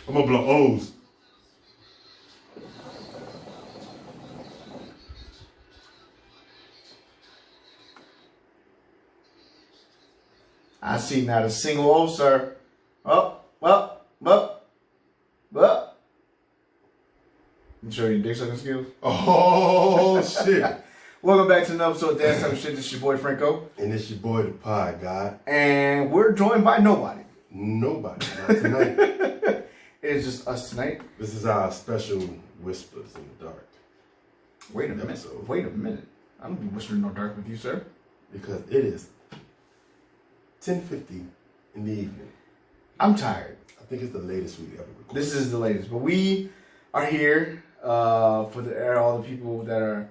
I'm gonna blow O's. I see not a single O, sir. Up. You show your dick sucking skills? Oh, shit. Welcome back to another episode of Dad's Talkin Shit. This is your boy Franco. And it's your boy, the Pod God. And we're joined by nobody. Nobody. Not tonight. It is just us tonight. This is our special Whispers in the Dark. Wait a minute. Wait a minute. I don't be whispering no dark with you, sir. Because it is 10:50 in the evening. I'm tired. I think it's the latest we ever recorded. This is the latest. But we are here for all the people that are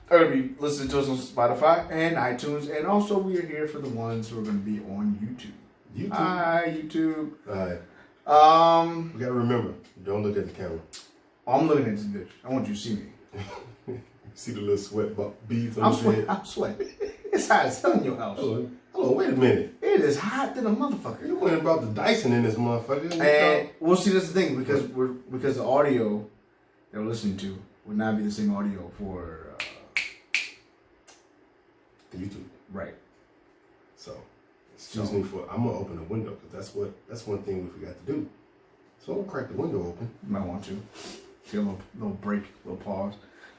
going to be listening to us on Spotify and iTunes. And also we are here for the ones who are going to be on YouTube. YouTube. Hi, YouTube. Alright. We gotta remember, don't look at the camera. I'm looking at this bitch. I want you to see me. See the little sweat beads on your head? I'm sweating. It's hot as hell in your house. Hold on, wait a minute. It is hot than a motherfucker. You went about the Dyson in this motherfucker. And we'll see, that's the thing, because the audio that we're listening to would not be the same audio for the YouTube. Right. So excuse me for I'm gonna open the window because that's one thing we forgot to do. So I'm gonna crack the window open. You might want to. Take a little break, a little pause.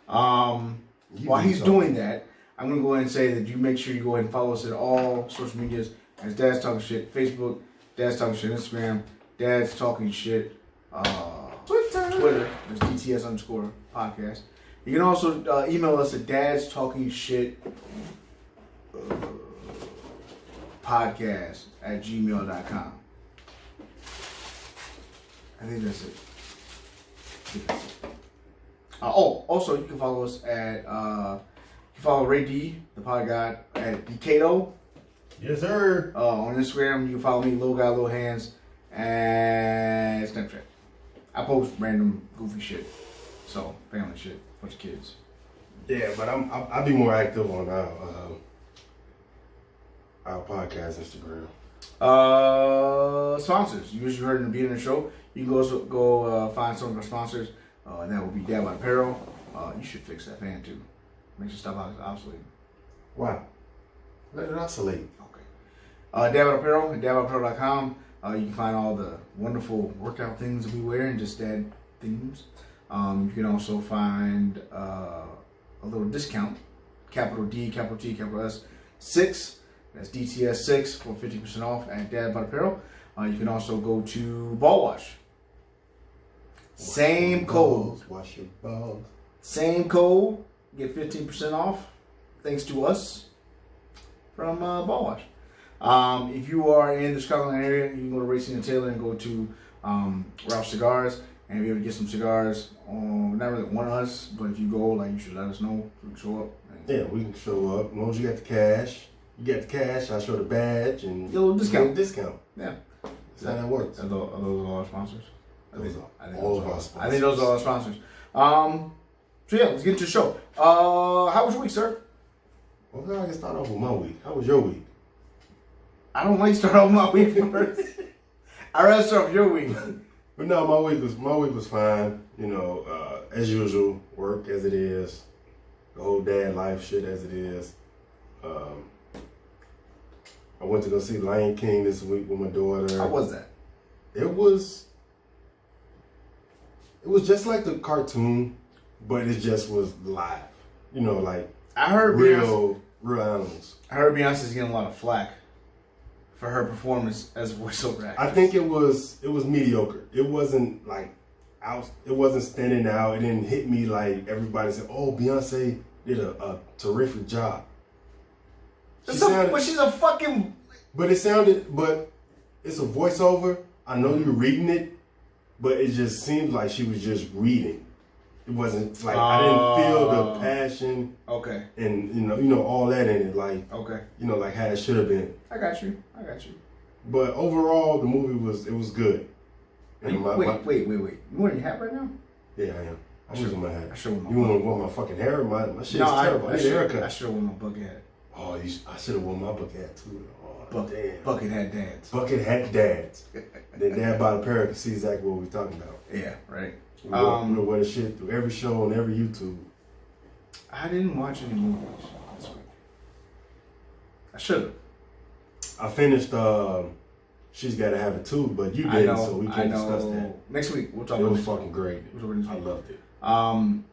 While he's doing that, I'm gonna go ahead and say that you make sure you go ahead and follow us at all social medias as Dad's Talkin Shit, Facebook, Dad's Talkin Shit, Instagram, Dad's Talkin Shit, Twitter, there's DTS_podcast. You can also email us at Dad's Talkin Shit podcast@gmail.com. I think that's it. Also you can follow us at you follow Ray D, the Pod God, at Decato. Yes, sir. On Instagram, you can follow me, Little Guy, Little Hands, and Snapchat. I post random goofy shit, so family shit, bunch of kids. Yeah, but I'll be more active on our podcast Instagram. Sponsors. You usually heard in the beginning of the show. You can go find some of our sponsors, and that will be Dad by Apparel. You should fix that fan too. Makes your stuff obsolete. Why? Let it oscillate. Okay. Dad by Apparel at dadbyapparel.com. You can find all the wonderful workout things that we wear and just dad themes. You can also find a little discount. Capital D, capital T, capital S, 6. That's DTS 6 for 50% off at Dad by Apparel. You can also go to Ball Wash. Same code. Wash your balls. Same code. Get 15% off. Thanks to us from Ball Wash. If you are in the Chicagoland area, you can go to Racing and Taylor and go to Ralph's Cigars and be able to get some cigars. Not really one of us, but if you go, like, you should let us know. We can show up. Yeah, we can show up. As long as you got the cash. You get the cash, I'll show the badge and get a little discount. Yeah. That's how that works. Are those all our sponsors? Those are all of our sponsors. I think those are all our sponsors. So yeah, let's get into the show. How was your week, sir? Well, I can start off with my week. How was your week? I don't like to start off my week first. I'd rather start off your week. But no, my week was fine. You know, as usual, work as it is, the whole dad life shit as it is. I went to go see Lion King this week with my daughter. How was that? It was just like the cartoon, but it just was live. You know, like I heard real animals. I heard Beyonce's getting a lot of flack for her performance as a voiceover actress. I think it was mediocre. It wasn't like it wasn't standing out. It didn't hit me like everybody said, "Oh, Beyonce did a terrific job." But she's a fucking. But it's a voiceover. I know you're reading it, but it just seems like she was just reading. It wasn't like I didn't feel the passion. Okay. And you know all that in it, like okay. You know, like how it should have been. I got you. But overall, the movie was good. And wait. You wearing your hat right now? Yeah, I am. I'm using my hat. I should have You want my fucking hair? My shit is terrible. I need a haircut. I should have worn my bucket hat. Oh, I should have worn my bucket hat too. Oh, damn. Bucket Hat Dads. Bucket Hat Dads. Then Dad By the Parrot can see exactly what we're talking about. Yeah, right. We'll wear the shit through every show on every YouTube. I didn't watch any movies this week. I should have. I finished She's Gotta Have It Too, but you didn't, so we can't discuss that. Next week we'll talk it about it. It was fucking great. I loved it.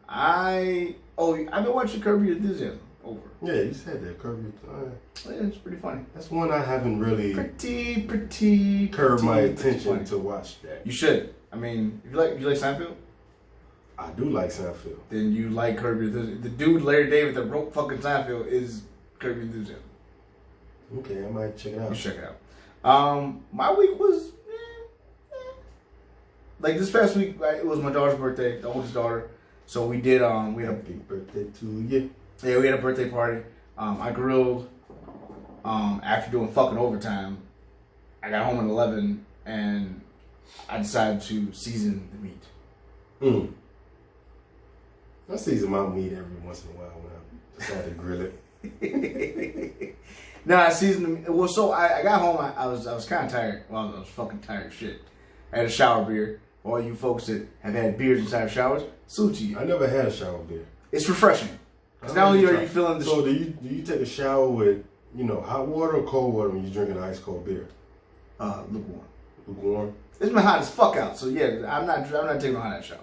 I've been watching Curb Your Enthusiasm over. Yeah, you said that. Curb Your Yeah, it's pretty funny. That's one I haven't really pretty curbed my attention to watch that. You should. I mean, if you like Seinfeld? I do like Seinfeld. Then you like Curb Your Enthusiasm. The dude Larry David that wrote fucking Seinfeld is Curb Your Enthusiasm. Okay, I might check it out. You check it out. My week was like this past week. It was my daughter's birthday, the oldest daughter. So we did. We had Happy birthday to you. Yeah, we had a birthday party. I grilled. After doing fucking overtime, I got home at 11 and I decided to season the meat. I season my meat every once in a while when I decide to grill it. No, I seasoned the meat. Well, so I got home. I was kind of tired. Well, I was fucking tired of shit. I had a shower beer. For all you folks that have had beers inside of showers, salute to you. I never had a shower beer. It's refreshing. Because not only are you feeling the... So do you take a shower with, hot water or cold water when you're drinking an ice cold beer? Lukewarm. Lukewarm? It's been hot as fuck out, so yeah, I'm not taking a hot shower.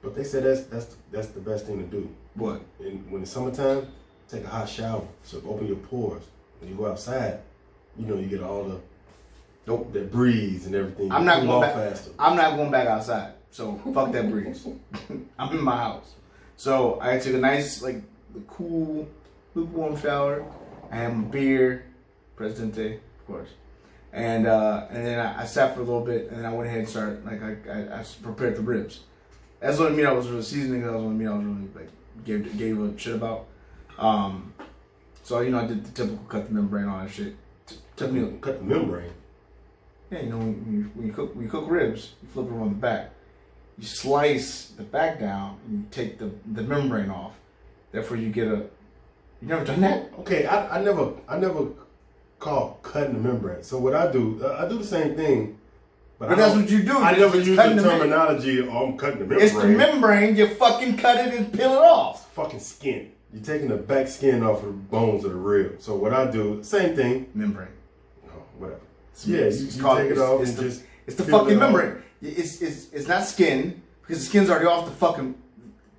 But they said that's the best thing to do. What? When it's summertime, take a hot shower. So open your pores. When you go outside, you get all the that breeze and everything. I'm not going back. Faster. I'm not going back outside. So fuck that breeze. I'm in my house. So I took a nice, cool, lukewarm shower. I had my beer, Presidente, of course, and then I sat for a little bit, and then I went ahead and started. I prepared the ribs. That's what I mean. I was really seasoning. That was what I mean. I was really gave a shit about. So I did the typical cut the membrane, all that shit. Cut the membrane. Yeah, when you cook ribs, you flip them on the back. You slice the back down and you take the membrane off. Therefore, you get a. You never done that? Okay, I never call cutting the membrane. So what I do the same thing. But that's what you do. I never use the terminology, I'm cutting the membrane. It's the membrane, you fucking cut it and peel it off. It's fucking skin. You're taking the back skin off of the bones of the rib. So what I do, same thing. Membrane. Oh, whatever. You take it off and just... It's the fucking membrane. It's not skin, because the skin's already off the fucking...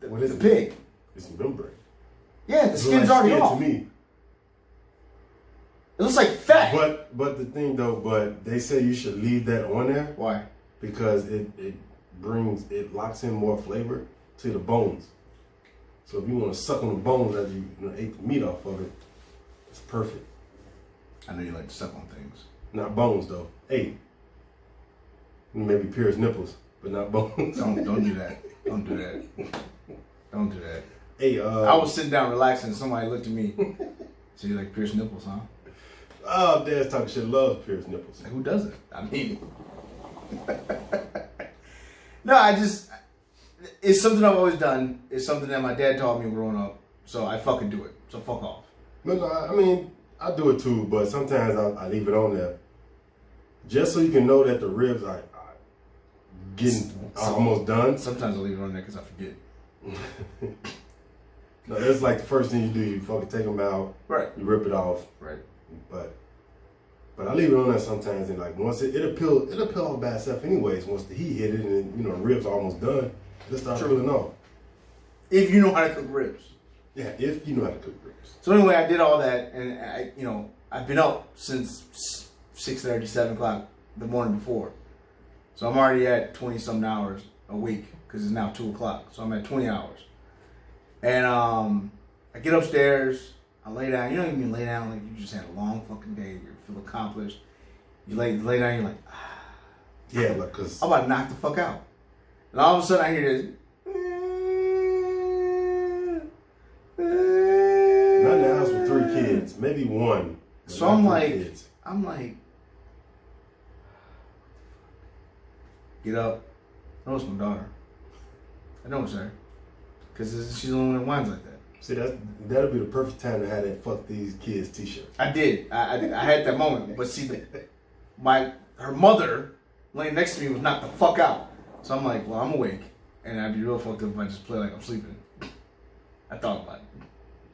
What is the pig. It's membrane. Yeah, the skin's already off. To me. It looks like fat. But the thing though, they say you should leave that on there. Why? Because it locks in more flavor to the bones. So if you want to suck on the bones after you ate the meat off of it, it's perfect. I know you like to suck on things. Not bones though. Hey, maybe Pierce nipples, but not bones. Don't do that. Don't do that. Don't do that. Hey, I was sitting down relaxing and somebody looked at me. So you like Pierce nipples, huh? Oh, Dad's Talking Shit loves Pierce nipples. Who doesn't? I mean, no, it's something I've always done. It's something that my dad taught me growing up. So I fucking do it. So fuck off. No, I mean, I do it too, but sometimes I leave it on there. Just so you can know that the ribs are almost done. Sometimes I leave it on there because I forget. No, that's like the first thing you do. You fucking take them out. Right. You rip it off. Right. But I leave it on there sometimes, and once it'll peel off by itself anyways. Once the heat hit it, and the ribs are almost done, it'll start peeling off. If you know how to cook ribs. Yeah, if you know how to cook ribs. So anyway, I did all that, and I've been up since 6:30, 7 o'clock the morning before. So I'm already at 20-something hours a week because it's now 2 o'clock. So I'm at 20 hours. And I get upstairs, I lay down. You know what I mean? Lay down like you just had a long fucking day. You feel accomplished. You lay down, you're like, ah. Yeah, because I'm about to knock the fuck out. And all of a sudden I hear this. Not in the house with 3 kids, maybe 1. So I'm like, get up. I know it's my daughter. I know it's her. Because she's the only one that whines like that. See, that'll be the perfect time to have that "fuck these kids" T-shirt. I did. I had that moment, but see, her mother laying next to me was knocked the fuck out. So I'm like, well, I'm awake, and I'd be real fucked up if I just play like I'm sleeping. I thought about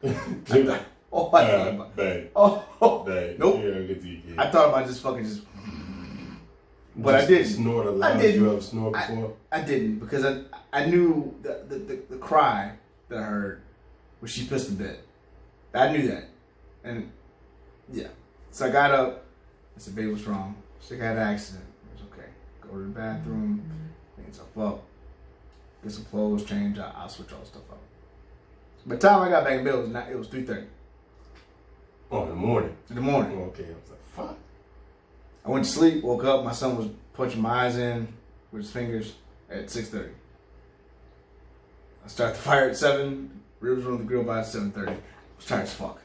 it. I thought about it. Oh, babe. Nope. I thought about just fucking just. But I didn't. Snort a lot. Did you ever snort before? I didn't because I knew the cry that I heard when she pissed the bed. I knew that, and yeah. So I got up. I said, "Babe, what's wrong?" She said, "I had an accident." It was okay. Go to the bathroom, clean stuff up, get some clothes, change. I'll switch all the stuff up. By the time I got back in bed, it was 3:30. Oh, in the morning. In the morning. Oh, okay. I was like, "Fuck." I went to sleep, woke up, my son was punching my eyes in with his fingers at 6:30. I started the fire at 7, ribs were on the grill by 7:30. I was tired as fuck.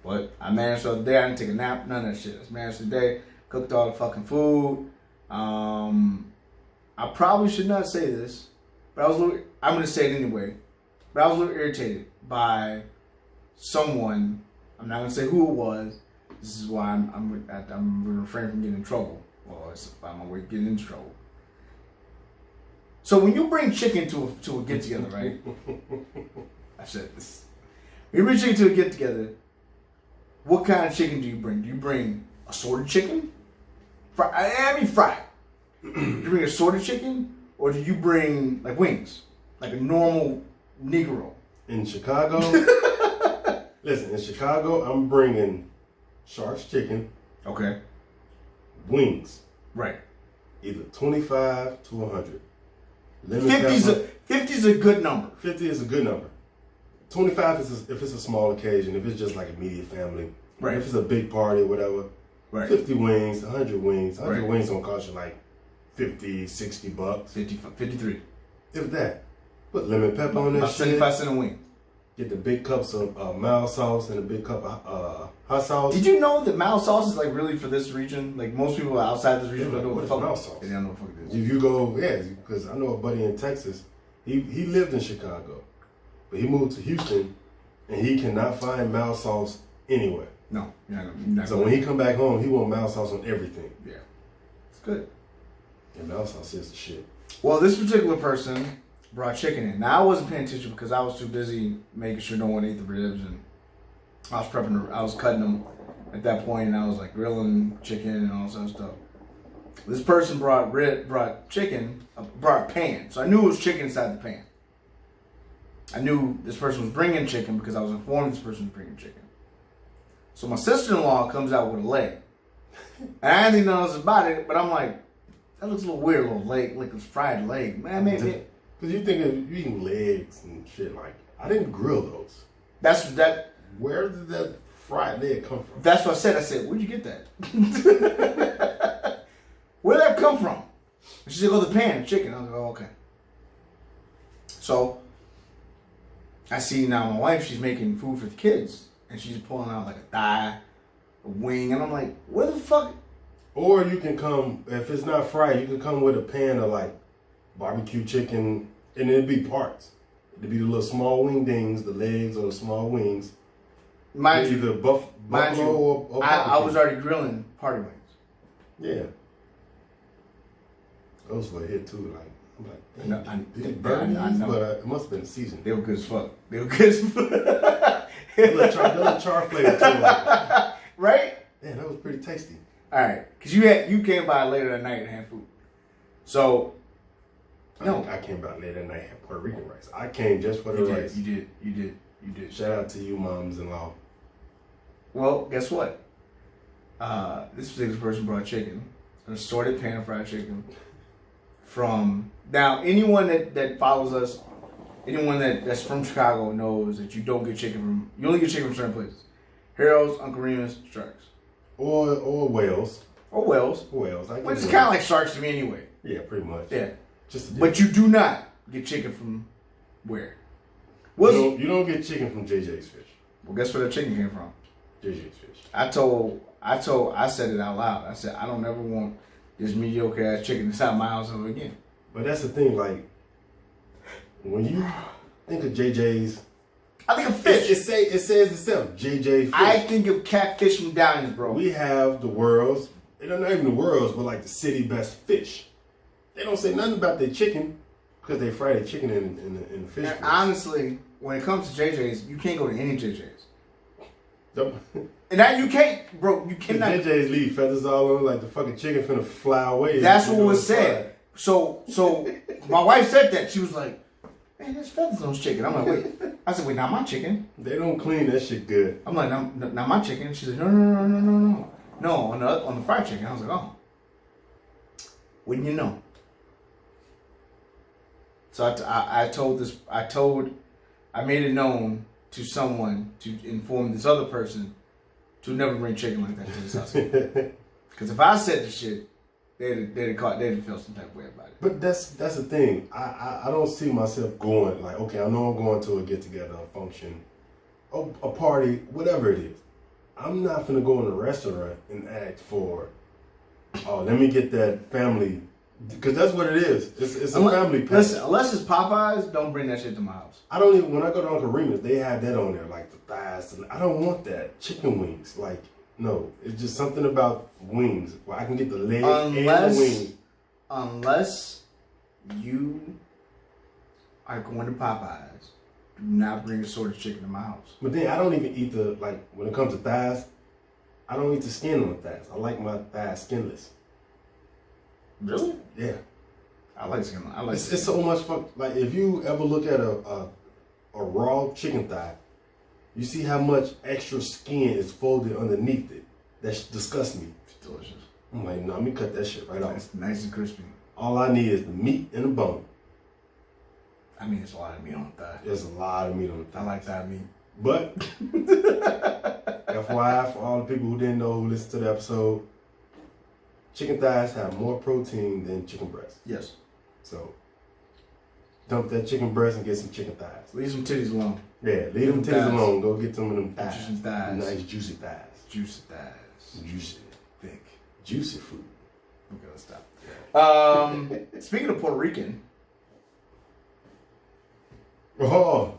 But I managed the day, I didn't take a nap, none of that shit. I managed the day, cooked all the fucking food. I probably should not say this, but I'm going to say it anyway. But I was a little irritated by someone, I'm not going to say who it was. This is why I'm refraining from getting in trouble. Well, it's on my way to getting into trouble. So when you bring chicken to a get together, right? I said this. When you bring chicken to a get together, what kind of chicken do you bring? Do you bring assorted chicken? Fried. Do you bring assorted chicken, or do you bring like wings, like a normal Negro? In Chicago, listen. In Chicago, I'm bringing Shark's chicken. Okay. Wings. Right. Either 25 to 100. 50's a good number. 50 is a good number. 25 is if it's a small occasion, if it's just like immediate family. Right. If it's a big party, whatever. Right. 50 wings, 100 wings. 100 right. wings gonna cost you like 50, 60 bucks. 53. If that. Put lemon pepper on that about shit. 75 cents a wing. Get the big cups of mild sauce and a big cup of hot sauce. Did you know that mild sauce is like really for this region? Like most people outside this region don't know what the fuck mild sauce. They don't know what the fuck it is. If you go, yeah, because I know a buddy in Texas. He lived in Chicago, but he moved to Houston, and he cannot find mild sauce anywhere. No, you're not so when he come back home, he want mild sauce on everything. Yeah, it's good. And mild sauce is the shit. Well, this particular person brought chicken in. Now I wasn't paying attention because I was too busy making sure no one ate the ribs, and I was prepping. I was cutting them at that point, and I was like grilling chicken and all that stuff. This person brought chicken, brought a pan. So I knew it was chicken inside the pan. I knew this person was bringing chicken because I was informed this person was bringing chicken. So my sister-in-law comes out with a leg. And I didn't think nothing else about it, but I'm like, that looks a little weird, little leg, like a fried leg. Man, maybe. Because you think of you eating legs and shit like, I didn't grill those. Where did that fried leg come from? That's what I said. I said, where'd you get that? Where'd that come from? And she said, oh, the pan, chicken. I was like, oh, okay. So, I see now my wife, she's making food for the kids. And she's pulling out like a thigh, a wing. And I'm like, where the fuck? Or you can come, if it's not fried, you can come with a pan of like barbecue chicken. And it'd be parts. It'd be the little small wing dings, the legs or the small wings. Mind you, either buffalo or I was already grilling party wings. Yeah. Those were a hit too. Like, I'm like, did it burn these? But it must have been seasoned. They were good as fuck. They were good as fuck. The little char flavor too. Like, right? Yeah, that was pretty tasty. All right, because you came by later that night and had food. So, no, I came by later that night and had Puerto Rican rice. I came just for the rice. You did. Shout out to you, moms-in-law. Well, guess what? This particular person brought chicken, an assorted pan of fried chicken. From now, anyone that follows us, anyone that's from Chicago knows that you don't get chicken from. You only get chicken from certain places: Harold's, Uncle Remus, Sharks, or Wales, or Wells. Which is kind of like Sharks to me anyway. Yeah, pretty much. Yeah, but you do not get chicken from where? You don't get chicken from JJ's Fish. Well, guess where the chicken came from? JJ's Fish. I said it out loud. I said I don't ever want this mediocre ass chicken inside my house ever again. But that's the thing, like when you think of JJ's, I think of fish. It says itself, JJ Fish. I think of catfish from Downey's, bro. We have the world's, not even the world's, but like the city best fish. They don't say nothing about their chicken because they fry their chicken in the fish. And honestly, when it comes to JJ's, you can't go to any JJ's. And that you can't, bro. You cannot. JJ's leave feathers all over like the fucking chicken finna fly away. That's what was said. So my wife said that. She was like, "Man, there's feathers on this chicken." I'm like, "Wait." I said, "Wait, not my chicken." They don't clean that shit good. I'm like, "Not my chicken." She's like, "No, on the fried chicken." I was like, "Oh, wouldn't you know?" So I made it known to someone to inform this other person to never bring chicken like that to this house. Because if I said the shit, they'd have felt some type of way about it. But that's the thing. I don't see myself going like, okay, I know I'm going to a get together, a function, a party, whatever it is. I'm not gonna go in a restaurant and ask for, oh, let me get that family. Because that's what it is. It's a family package. Listen, unless it's Popeyes, don't bring that shit to my house. I don't even, when I go to Uncle Remus, they have that on there, like the thighs. I don't want that. Chicken wings. Like, no. It's just something about wings. Where I can get the leg and the wings. Unless you are going to Popeyes, do not bring assorted chicken to my house. But then I don't even eat when it comes to thighs, I don't eat the skin on the thighs. I like my thighs skinless. Really? Yeah. I like skin. It's so much fun. Like if you ever look at a raw chicken thigh, you see how much extra skin is folded underneath it. That disgusts me. It's delicious. I'm like, no, let me cut that shit right off. It's nice and crispy. All I need is the meat and the bone. I mean, there's a lot of meat on the thigh. There's a lot of meat on the thigh. I like that meat. But FYI, for all the people who didn't know who listened to the episode, chicken thighs have more protein than chicken breasts. Yes. So, dump that chicken breast and get some chicken thighs. Leave some titties alone. Yeah, leave them titties alone. Go get some of them thighs. Some thighs. Nice juicy thighs. Juicy thighs. Juicy. Thick. Juicy food. Okay, let's stop. Speaking of Puerto Rican. Oh.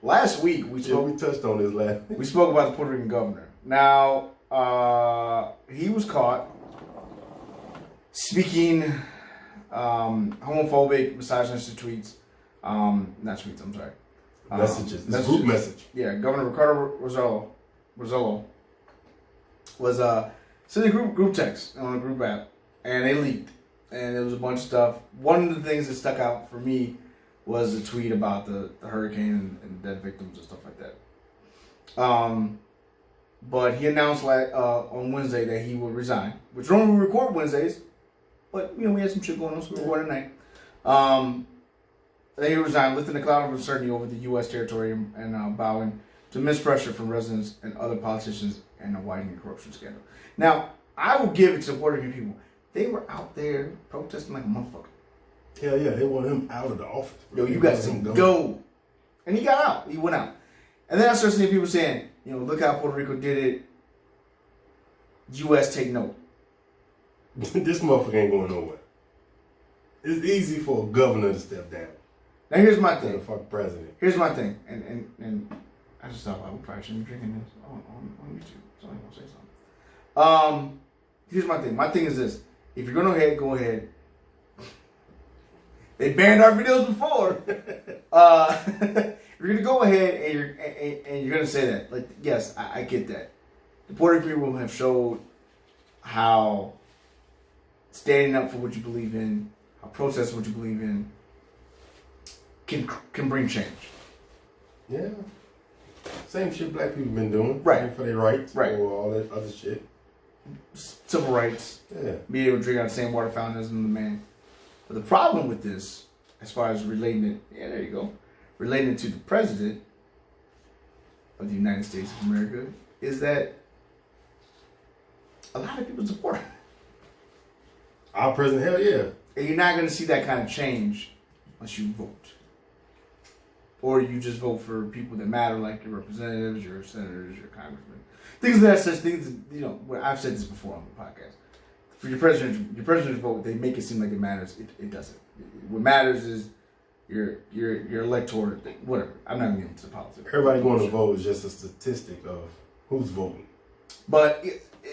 Last week we touched on this last. We spoke about the Puerto Rican governor. Now, he was caught speaking homophobic, misogynistic tweets. Not tweets, I'm sorry. Messages. Group message. Yeah, Governor Ricardo Rosello was sending group text on a group app, and they leaked. And there was a bunch of stuff. One of the things that stuck out for me was a tweet about the hurricane and dead victims and stuff like that. But he announced on Wednesday that he would resign, which normally we record Wednesdays, but we had some shit going on, so we recorded tonight. Then he resigned, lifting a cloud of uncertainty over the U.S. territory and bowing to immense pressure from residents and other politicians and a widening corruption scandal. Now, I will give it to the Puerto Rican people. They were out there protesting like a motherfucker. Hell yeah, they want him out of the office. Yo, you guys can go. And he got out. He went out. And then I started seeing people saying, look how Puerto Rico did it. U.S. take note. This motherfucker ain't going nowhere. It's easy for a governor to step down. Now here's my thing. Fuck president. Here's my thing. And I just thought, we probably shouldn't be drinking this on YouTube. So I'm going to say something. Here's my thing. My thing is this. If you're going to go ahead. They banned our videos before. You're gonna go ahead and you're gonna say that. Like, yes, I get that. The Puerto Rican people have showed how standing up for what you believe in, how protesting what you believe in, can bring change. Yeah. Same shit black people been doing. Right. For their rights. Right. Or all that other shit. Civil rights. Yeah. Be able to drink out the same water fountain as the man. But the problem with this, as far as relating it to the president of the United States of America, is that a lot of people support him. Our president, hell yeah. And you're not going to see that kind of change unless you vote. Or you just vote for people that matter, like your representatives, your senators, your congressmen. Things of that such things, I've said this before on the podcast. For your president's vote, they make it seem like it matters. It doesn't. What matters is your electorate, whatever. I'm not getting into the politics. Everybody going to vote is just a statistic of who's voting. But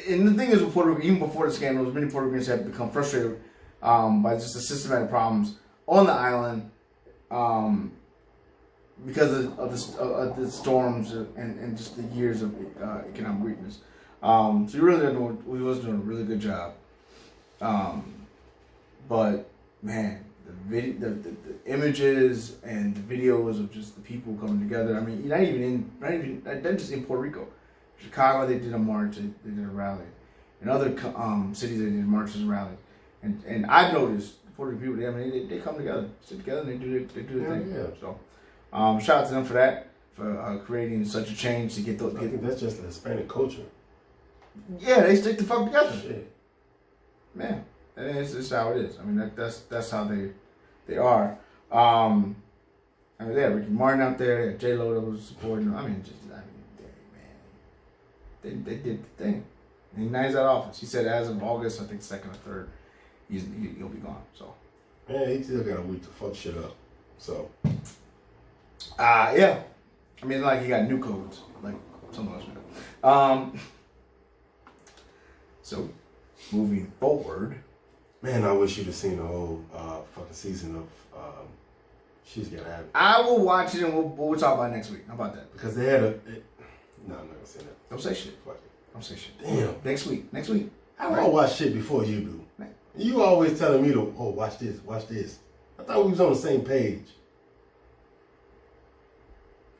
and the thing is with Puerto Rico, even before the scandals, many Puerto Ricans have become frustrated by just the systematic problems on the island because of the storms and just the years of economic weakness. So we was doing a really good job. But man, the images and the videos of just the people coming together. I mean, not even just in Puerto Rico. Chicago, they did a march, they did a rally. In other cities, they did marches and rallies. And I've noticed Puerto Rican people, I mean, they come together, sit together, and they do their thing. Yeah. So, shout out to them for that, for creating such a change to get those. I think that's just the Hispanic culture. Yeah, they stick the fuck together. Shit. Man, it's how it is. I mean, that's how they are. I mean, they had Ricky Martin out there, they had J-Lo that was supporting them. I mean, they did the thing. And now he's out of office. He said as of August, I think 2nd or 3rd, he'll be gone. So, man, he still got a week to fuck shit up. So, yeah. I mean, like he got new codes, like some of us know. So, moving forward, man, I wish you'd have seen the whole fucking season of She's Gotta Have It. I will watch it and we'll talk about it next week. How about that? Because they had no, I'm not gonna say that. Don't say shit. Fuck it. Don't say shit. Damn. Next week. I don't watch shit before you do. Right. You always telling me to, watch this. I thought we was on the same page.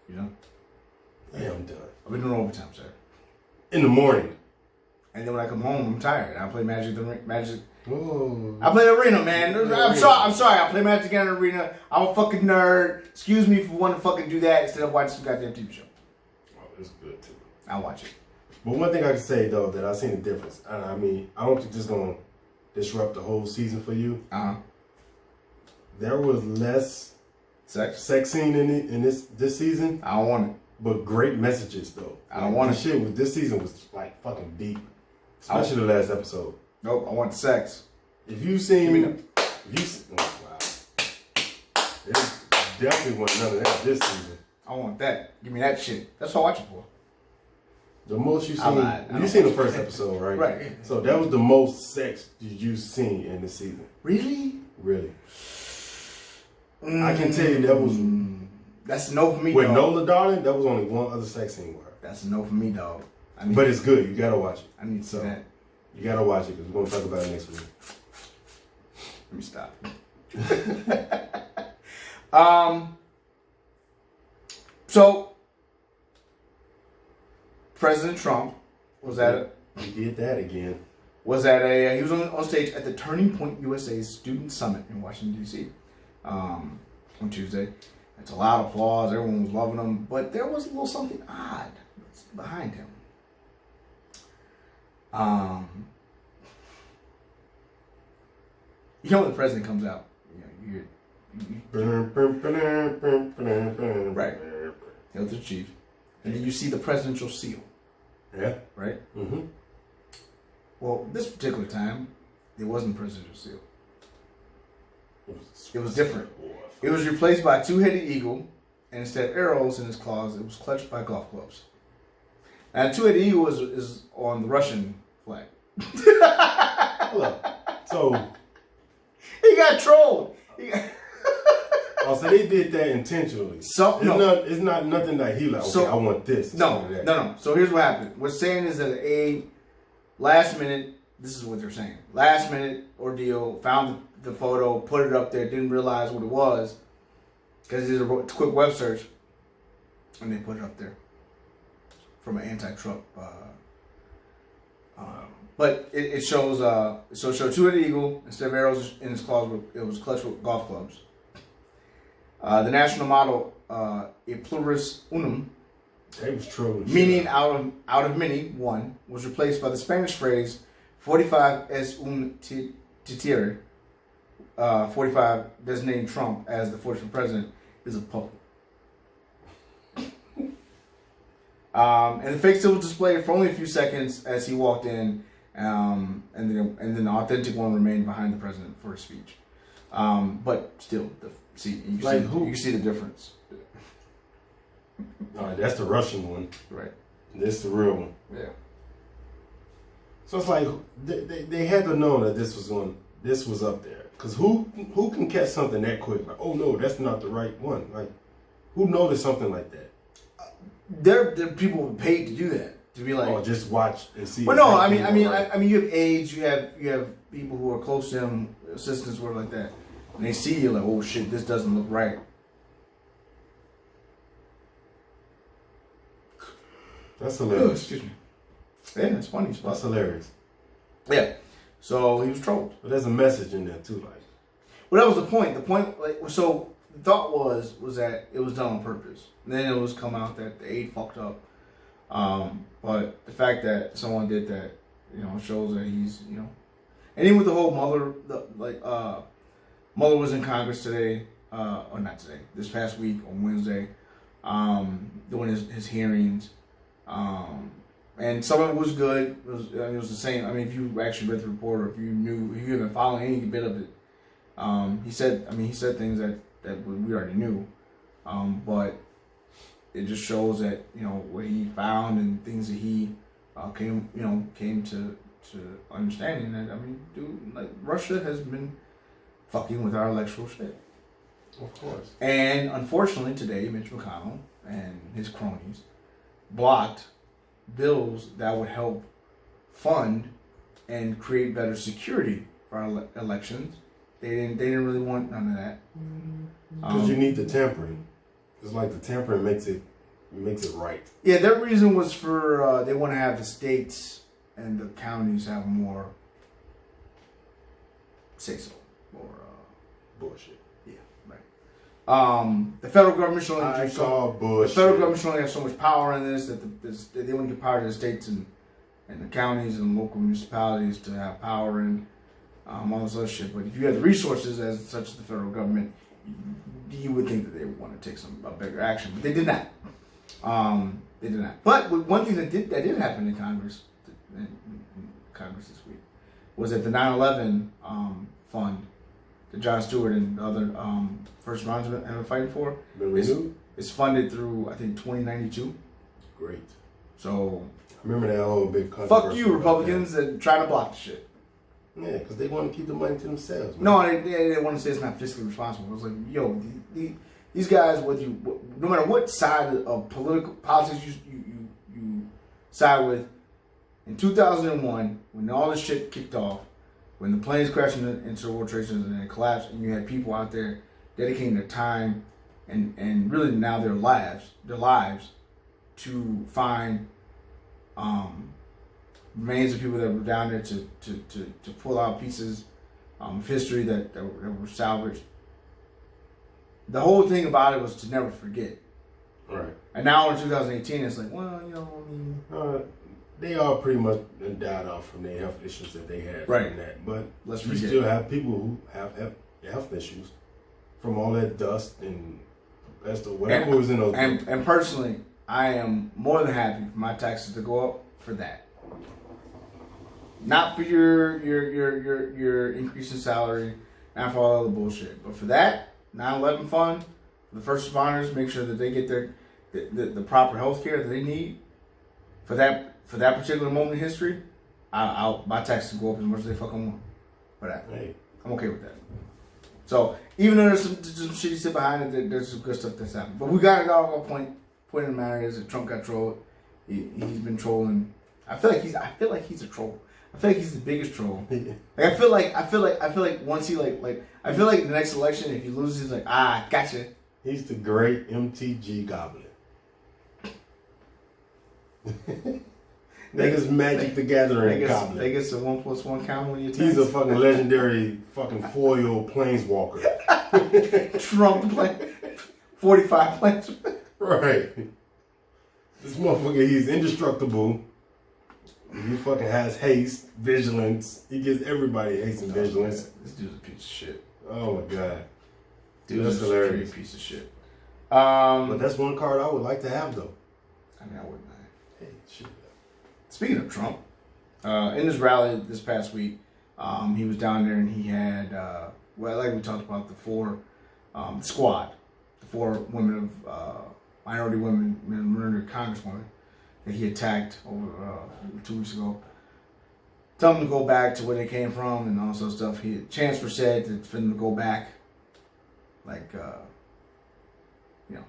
You know? Yeah, I'm done. I've been doing overtime, sir. In the morning. And then when I come home, I'm tired. I play Magic. Oh. I play Arena, man. I'm sorry. I play Magic in Arena. I'm a fucking nerd. Excuse me for wanting to fucking do that instead of watching some goddamn TV show. Oh, it's good too. I'll watch it. But one thing I can say though that I've seen a difference. I mean, I don't think this is gonna disrupt the whole season for you. There was less sex scene in this season. I don't want it. But great messages though. I don't want it. Shit with this season was like fucking deep, especially the last episode. Nope, I want sex. If you seen, wow, there's definitely wasn't none of that this season. I want that. Give me that shit. That's what I watch it for. The most you seen the first episode, right? Right. So that was the most sex you've seen in the season. Really? Really. I can tell you that was. That's a no for me, with dog. Nola Darling, that was only one other sex scene with her. That's a no for me, dog. But it's good. You gotta watch it. I need to see that. You gotta watch it because we're gonna talk about it next week. Let me stop. So President Trump was at a. He did that again. Was at a. He was on stage at the Turning Point USA's Student Summit in Washington D.C. On Tuesday. It's a loud applause. Everyone was loving him, but there was a little something odd behind him. You know when the president comes out, right? Hail to the chief, and then you see the presidential seal. Yeah. Right. Mm-hmm. Well, this particular time, it wasn't presidential seal. It was different. It was replaced by a two-headed eagle, and instead of arrows in his claws, it was clutched by golf clubs. And a two-headed eagle is on the Russian flag. Hello. So he got trolled. Oh, so they did that intentionally. It's not nothing that he like. Okay, I want this. No. So here's what happened. What's saying is that a last minute. This is what they're saying. Last minute ordeal. Found the photo, put it up there. Didn't realize what it was because he did a quick web search, and they put it up there from an anti-Trump. But it shows. So it showed two-headed eagle instead of arrows in his claws. It was clutched with golf clubs. The national motto, "E pluribus unum," meaning out of many, one, was replaced by the Spanish phrase 45 es un titire, 45 designating Trump as the 45th president, is a puppet. And the fake seal was displayed for only a few seconds as he walked in, and then the authentic one remained behind the president for his speech. But still, you can see the difference. All right, that's the Russian one. Right. This is the real one. Yeah. So it's like they had to know that this was up there. Cause who can catch something that quick? Like, oh no, that's not the right one. Like, who noticed something like that? There are people paid to do that. To be like, oh, just watch and see. Well, no, I mean, you have aides, you have people who are close to them, assistants, whatever like that, and they see you like, oh shit, this doesn't look right. That's hilarious. Excuse me. Yeah, it's funny. That's hilarious. Yeah. So he was trolled. But there's a message in there too, like. Well, that was the point. The point, like, so the thought was that it was done on purpose. And then it was come out that the aide fucked up. But the fact that someone did that, shows that he's, and even with the whole Mueller, Mueller was in Congress today, or not today, this past week on Wednesday, doing his hearings. And some of it was good. It was the same. I mean, if you actually read the report, or if you've been following any bit of it, he said things that we already knew. But it just shows that what he found and things that he came to understanding that dude, like Russia has been fucking with our electoral shit. Of course. And unfortunately, today Mitch McConnell and his cronies blocked bills that would help fund and create better security for our elections. They didn't really want none of that. Because you need the tampering. It's like the tampering makes it right. Yeah, their reason was for they want to have the states and the counties have more say so or bullshit. Yeah, right. The federal government should only do so bullshit. The federal government should only have so much power in this that they want to give power to the states and the counties and local municipalities to have power in all this other shit. But if you have the resources as such as the federal government, you would think that they would want to take a bigger action, but they did not. They did not. But one thing that did happen in Congress this week was that the 9/11 fund that Jon Stewart and the other first responders have been fighting for is funded through, I think, 2092. Great. So I remember that whole big controversy. Fuck you, Republicans, that trying to block the shit. Yeah, because they want to keep the money to themselves. Man. No, they want to say it's not fiscally responsible. It's like, yo, these guys, no matter what side of politics you side with, in 2001, when all this shit kicked off, when the planes crashed into the World Trade Center and it collapsed, and you had people out there dedicating their time and really now their lives to find remains of people that were down there to pull out pieces of history that were salvaged. The whole thing about it was to never forget. Right. And now in 2018, it's like, well, they all pretty much died off from the health issues that they had right. from that. But let's you forget. Still have people who have health issues from all that dust and whatever was in those. And personally, I am more than happy for my taxes to go up for that. Not for your increase in salary, not for all the other bullshit, but for that 9/11 fund, the first responders, make sure that they get the proper health care that they need for that particular moment in history. My taxes go up as much as they fucking want for that. Hey. I'm okay with that. So even though there's some shitty shit behind it, there's some good stuff that's happened. But we got it all. Point in the matter is that Trump got trolled. He's been trolling. I feel like he's a troll. I feel like he's the biggest troll. Like I feel like once he I feel like the next election, if he loses, he's like, gotcha. He's the great MTG goblin. Niggas Magic the Gathering goblin. They get some 1 + 1 count when you. He's a fucking legendary fucking foil planeswalker. Trump play 45 planes. Right. This motherfucker, he's indestructible. He fucking has haste, vigilance. He gives everybody haste and vigilance. Man. This dude's a piece of shit. Oh my god. Dude, that's hilarious. A piece of shit. But that's one card I would like to have though. I mean, I wouldn't mind. Hey, shit. Speaking of Trump, in his rally this past week, he was down there and he had well, like we talked about the squad, the 4 women of minority women, minority congresswomen that he attacked over 2 weeks ago. Tell them to go back to where they came from and all sorts of stuff. Chancellor said that for them to go back, like, you know,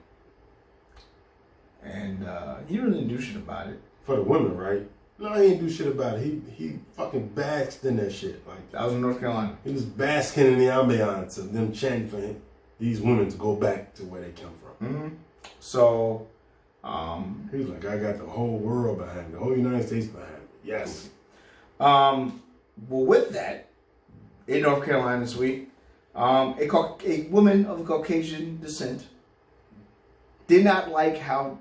and he really didn't do shit about it. For the women, right? No, he didn't do shit about it. He fucking basked in that shit. Like, that was in North Carolina. He was basking in the ambiance of them chanting for these women to go back to where they come from. Mm-hmm. So, he was like, I got the whole world behind me, the whole United States behind me. Yes. Well, with that, in North Carolina this week, a woman of Caucasian descent did not like how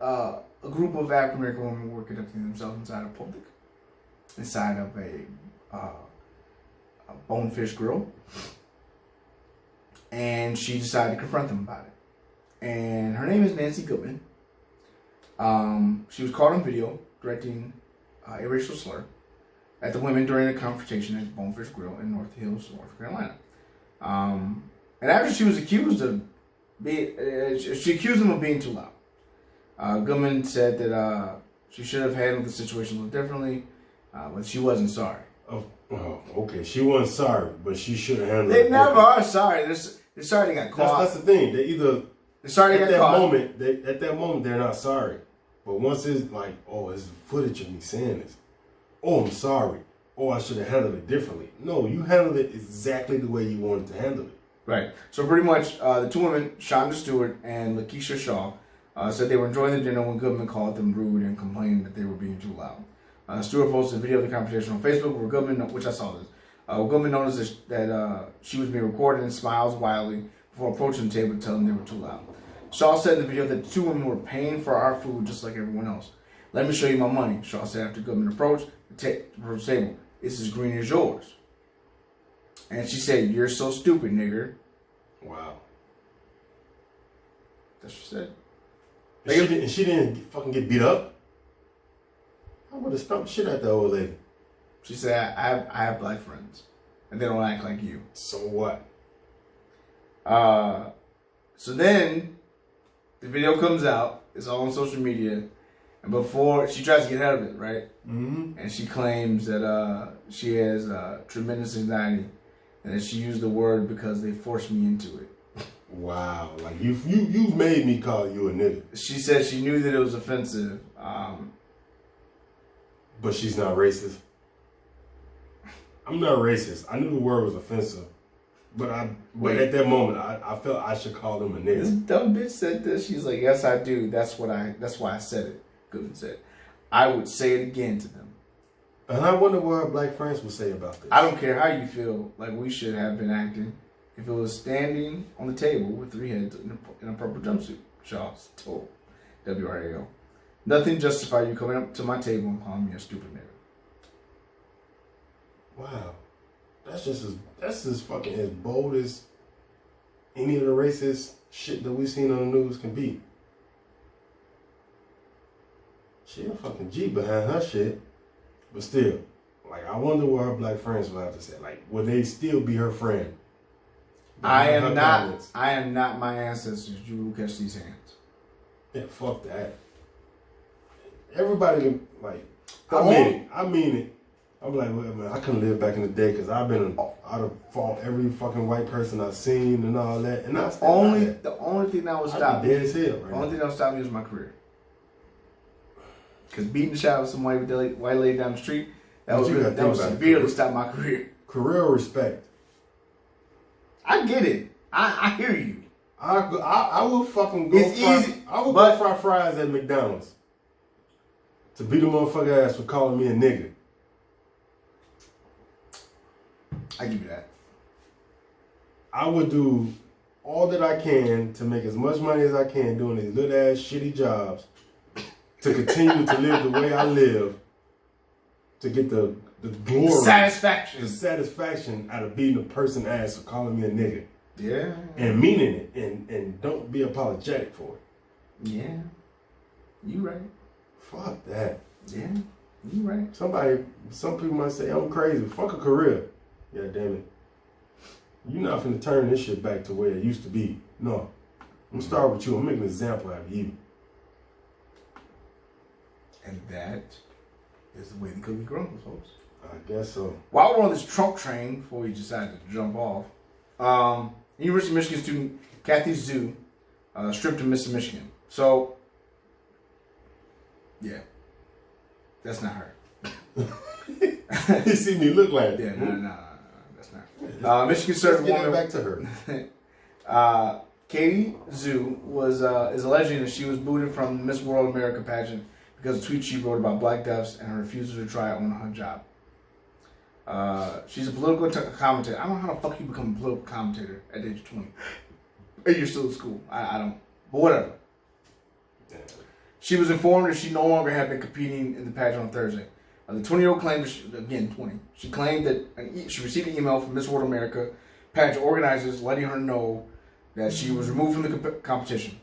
a group of African American women were conducting themselves inside of public, inside of a Bonefish Grill, and she decided to confront them about it. And her name is Nancy Goodman. She was caught on video directing a racial slur at the women during a confrontation at Bonefish Grill in North Hills, North Carolina. And after she was accused of she accused them of being too loud. Goodman said that she should have handled the situation a little differently, but she wasn't sorry. Oh, okay. She wasn't sorry, but she should have handled it. They never are sorry. They're sorry they got caught. That's the thing. They're sorry they got caught. At that moment, they're not sorry. But once it's like, oh, it's footage of me saying this. Oh, I'm sorry. Oh, I should have handled it differently. No, you handled it exactly the way you wanted to handle it. Right. So pretty much, the 2 women, Shonda Stewart and Lakeisha Shaw, said they were enjoying the dinner when Goodman called them rude and complained that they were being too loud. Stewart posted a video of the conversation on Facebook where Goodman, which I saw this, Goodman noticed that she was being recorded and smiles wildly before approaching the table to tell them they were too loud. Shaw said in the video that the 2 women were paying for our food just like everyone else. Let me show you my money, Shaw said after Goodman approached the table. It's as green as yours. And she said, you're so stupid, nigger. Wow. That's what she said. And she didn't fucking get beat up? I would have stumped shit at the old lady. She said, I have black friends. And they don't act like you. So what? So then, the video comes out. It's all on social media. And before, she tries to get out of it, right? Mm-hmm. And she claims that she has tremendous anxiety. And that she used the word because they forced me into it. Wow. Like, you made me call you a nigga. She said she knew that it was offensive. But she's not racist. I'm not racist. I knew the word was offensive. But at that moment, I felt I should call them a nigga. This dumb bitch said this. She's like, yes, I do. That's why I said it. Goodman said. I would say it again to them. And I wonder what her black friends would say about this. I don't care how you feel like we should have been acting if it was standing on the table with 3 heads in a purple jumpsuit, Shaw told WRAO. Nothing justified you coming up to my table and calling me a stupid nigga. Wow. That's just fucking as bold as any of the racist shit that we've seen on the news can be. She a fucking G behind her shit. But still, like, I wonder what her black friends would have to say. Like, would they still be her friend? I am not my ancestors. You will catch these hands. Yeah, fuck that. Everybody, like, I mean it. I'm like, well, man, I couldn't live back in the day because I've been out of fault every fucking white person I've seen and all that. And the only thing that would stop me, dead as hell right the only thing that would stop me was my career. Because beating the shit out of some white lady down the street, that would severely stop my career. Career respect. I get it. I hear you. I will fucking go. It's easy. I will go fry fries at McDonald's to beat a motherfucker ass for calling me a nigga. I give you that. I would do all that I can to make as much money as I can doing these little ass shitty jobs to continue to live the way I live, to get the glory, the satisfaction out of beating a person ass for calling me a nigga. Yeah. And meaning it, and don't be apologetic for it. Yeah. You right. Fuck that. Yeah. You right. Some people might say I'm crazy. Fuck a career. Yeah, damn it. You're not finna turn this shit back to where it used to be. No. I'm gonna start with you. I'm making an example out of you. And that is the way the cookie crumbles, folks. I guess so. While we're on this Trump train, before we decided to jump off, University of Michigan student Kathy Zhu stripped to Miss Michigan. So, yeah, that's not her. You see me look like yeah, no, that's not her. Michigan certain woman. Back to her. Katie Zhu is alleging that she was booted from the Miss World America pageant because of tweets she wrote about black deaths and her refusal to try on her job. She's a political commentator. I don't know how the fuck you become a political commentator at the age of 20. And you're still in school. I don't. But whatever. She was informed that she no longer had been competing in the pageant on Thursday. The 20-year-old claimed, again 20, she claimed that she received an email from Miss World America pageant organizers letting her know that she was removed from the competition.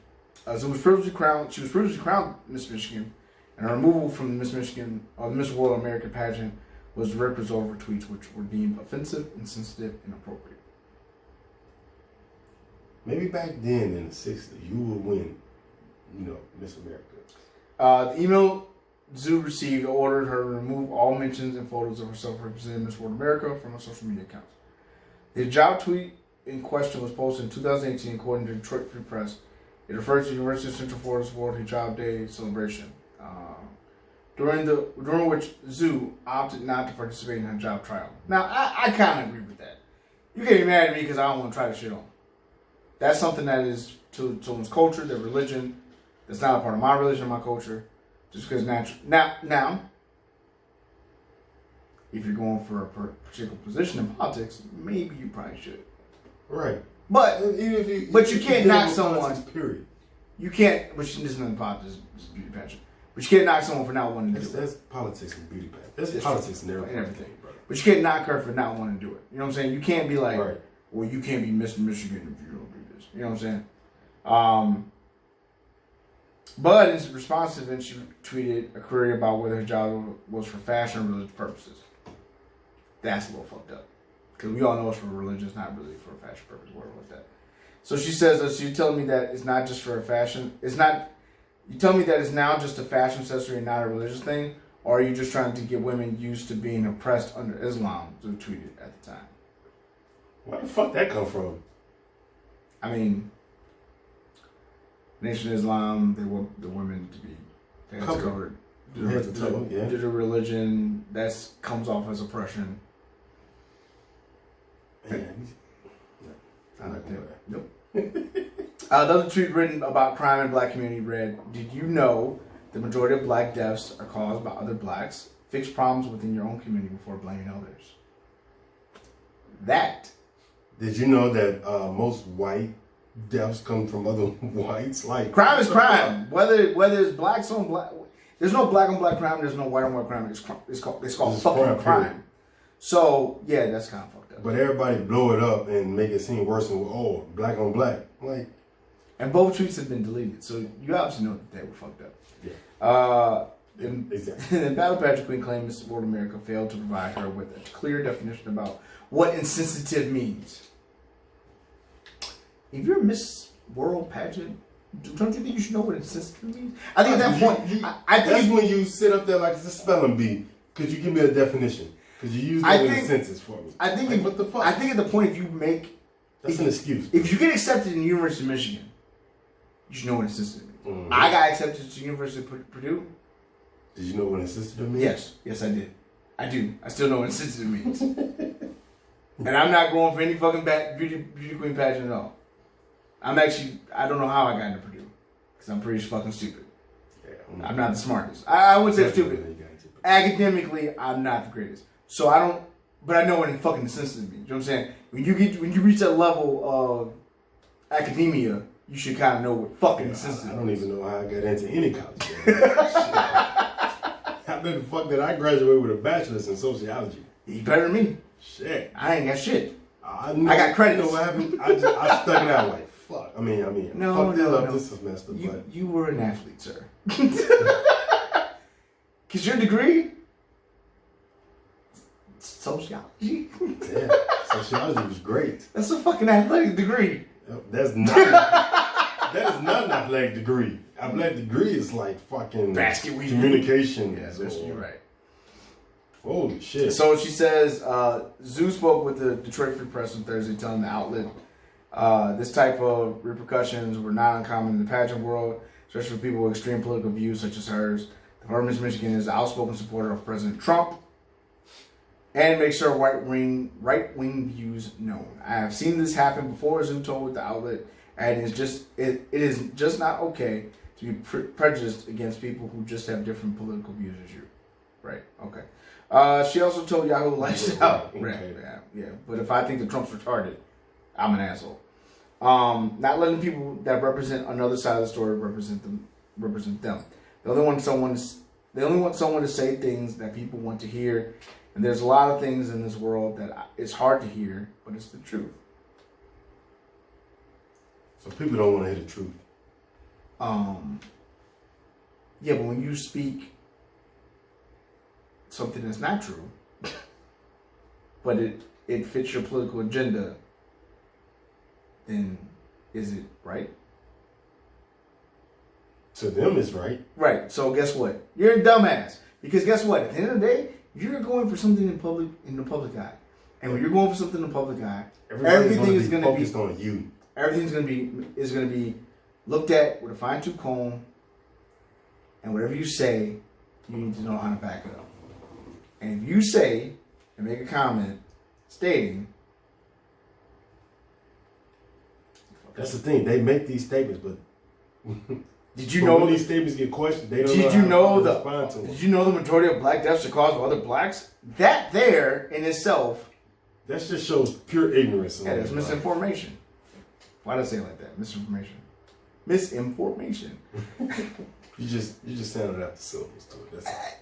So she was previously crowned Miss Michigan, and her removal from the Miss Michigan or the Miss World America pageant was a direct result of her tweets, which were deemed offensive, insensitive, and inappropriate. Maybe back then in the 60s, you would win, Miss America. The email Zhu received ordered her to remove all mentions and photos of herself representing Miss World America from her social media accounts. The job tweet in question was posted in 2018, according to Detroit Free Press. It refers to the University of Central Florida's World Hijab Day celebration, during which Zhu opted not to participate in her job trial. Now, I kind of agree with that. You can't be mad at me because I don't want to try the shit on. That's something that is to someone's culture, their religion. That's not a part of my religion or my culture. Just because now, if you're going for a particular position in politics, maybe you probably should. Right. But you can't knock someone. Politics, period. You can't. Which isn't in politics, it's beauty pageant. But you can't knock someone for not wanting to do it. That's politics and beauty pageant. That's politics and everything, brother. But you can't knock her for not wanting to do it. You know what I'm saying? You can't be like, right. Well, you can't be Miss Michigan if you don't do this. You know what I'm saying? But in response to this, she tweeted a query about whether her job was for fashion or religious purposes. That's a little fucked up. Because we all know it's for religion, it's not really for a fashion purpose, whatever like that. So she says, so you're telling me that it's not just for a fashion, you tell me that it's now just a fashion accessory and not a religious thing? Or are you just trying to get women used to being oppressed under Islam, Zhu tweeted at the time. Where the fuck that come from? I mean, Nation of Islam, they want the women to be covered. Due to religion, that comes off as oppression. Nope. Another tweet written about crime in the black community read, "Did you know the majority of black deaths are caused by other blacks? Fix problems within your own community before blaming others." That. Did you know that most white deaths come from other whites? Like crime is crime. Whether it's blacks on black, there's no black on black crime. There's no white on white crime. It's called fucking crime. So yeah, that's kind of fucked up. But everybody blow it up and make it seem worse than black on black. Like, and both tweets have been deleted, so you obviously know that they were fucked up. Yeah. Exactly. And Battle Pageant Queen claimed Miss World America failed to provide her with a clear definition about what insensitive means. If you're Miss World Pageant, don't you think you should know what insensitive means? I think at that point, I think that's when you sit up there like it's a spelling bee. Could you give me a definition? Because you use that in a sentence for me. I think what the fuck? I think at the point that's an excuse. If you get accepted in the University of Michigan, you should know what insensitive means. Mm-hmm. I got accepted to the University of Purdue. Did you know what insensitive means? Yes, I did. I do. I still know what insensitive means. And I'm not going for any fucking beauty queen pageant at all. I don't know how I got into Purdue. Because I'm pretty fucking stupid. Yeah, I'm not the smartest. I wouldn't say stupid. Academically, I'm not the greatest. So but I know what fucking insensitive means. You know what I'm saying? When you reach that level of academia, you should kind of know what fucking insensitive I don't even know how I got into any college. How the fuck did I graduate with a bachelor's in sociology? You better than me. Shit. I ain't got shit. I got credits. You know what happened? I stuck it out like, fuck. I mean, fuck this up this semester. But you were an athlete, sir. Because your degree, sociology. Yeah. Sociology was great. That's a fucking athletic degree. That's not. That is not an athletic degree. Athletic degree is like fucking communication. Yeah, you're right. Holy shit. So she says, Zoo spoke with the Detroit Free Press on Thursday, telling the outlet this type of repercussions were not uncommon in the pageant world, especially for people with extreme political views such as hers. The Farmers Michigan is an outspoken supporter of President Trump and makes her right-wing views known. I have seen this happen before, Zoo told the outlet, and it is just not okay to be prejudiced against people who just have different political views as you. Right, okay. She also told Yahoo Lifestyle. Yeah. But if I think that Trump's retarded, I'm an asshole. Not letting people that represent another side of the story represent them. They only want someone to say things that people want to hear. And there's a lot of things in this world that it's hard to hear, but it's the truth. So people don't want to hear the truth. Yeah, but when you speak something that's not true, but it fits your political agenda, then is it right? To them, it's right. Right. So guess what? You're a dumbass. Because guess what? At the end of the day, you're going for something in the public eye. And when you're going for something in the public eye, everything is going to be focused on you. Everything's going to be looked at with a fine-tooth comb. And whatever you say, you need to know how to back it up. And if you say and make a comment stating, that's the thing. They make these statements, but did you know when these statements get questioned? They don't know how to respond to them. Did you know the majority of black deaths are caused by other blacks? That there in itself, that just shows pure ignorance. Yeah, that's misinformation. Why did I say it like that? Misinformation. You just sounded out the syllables to it. That's it.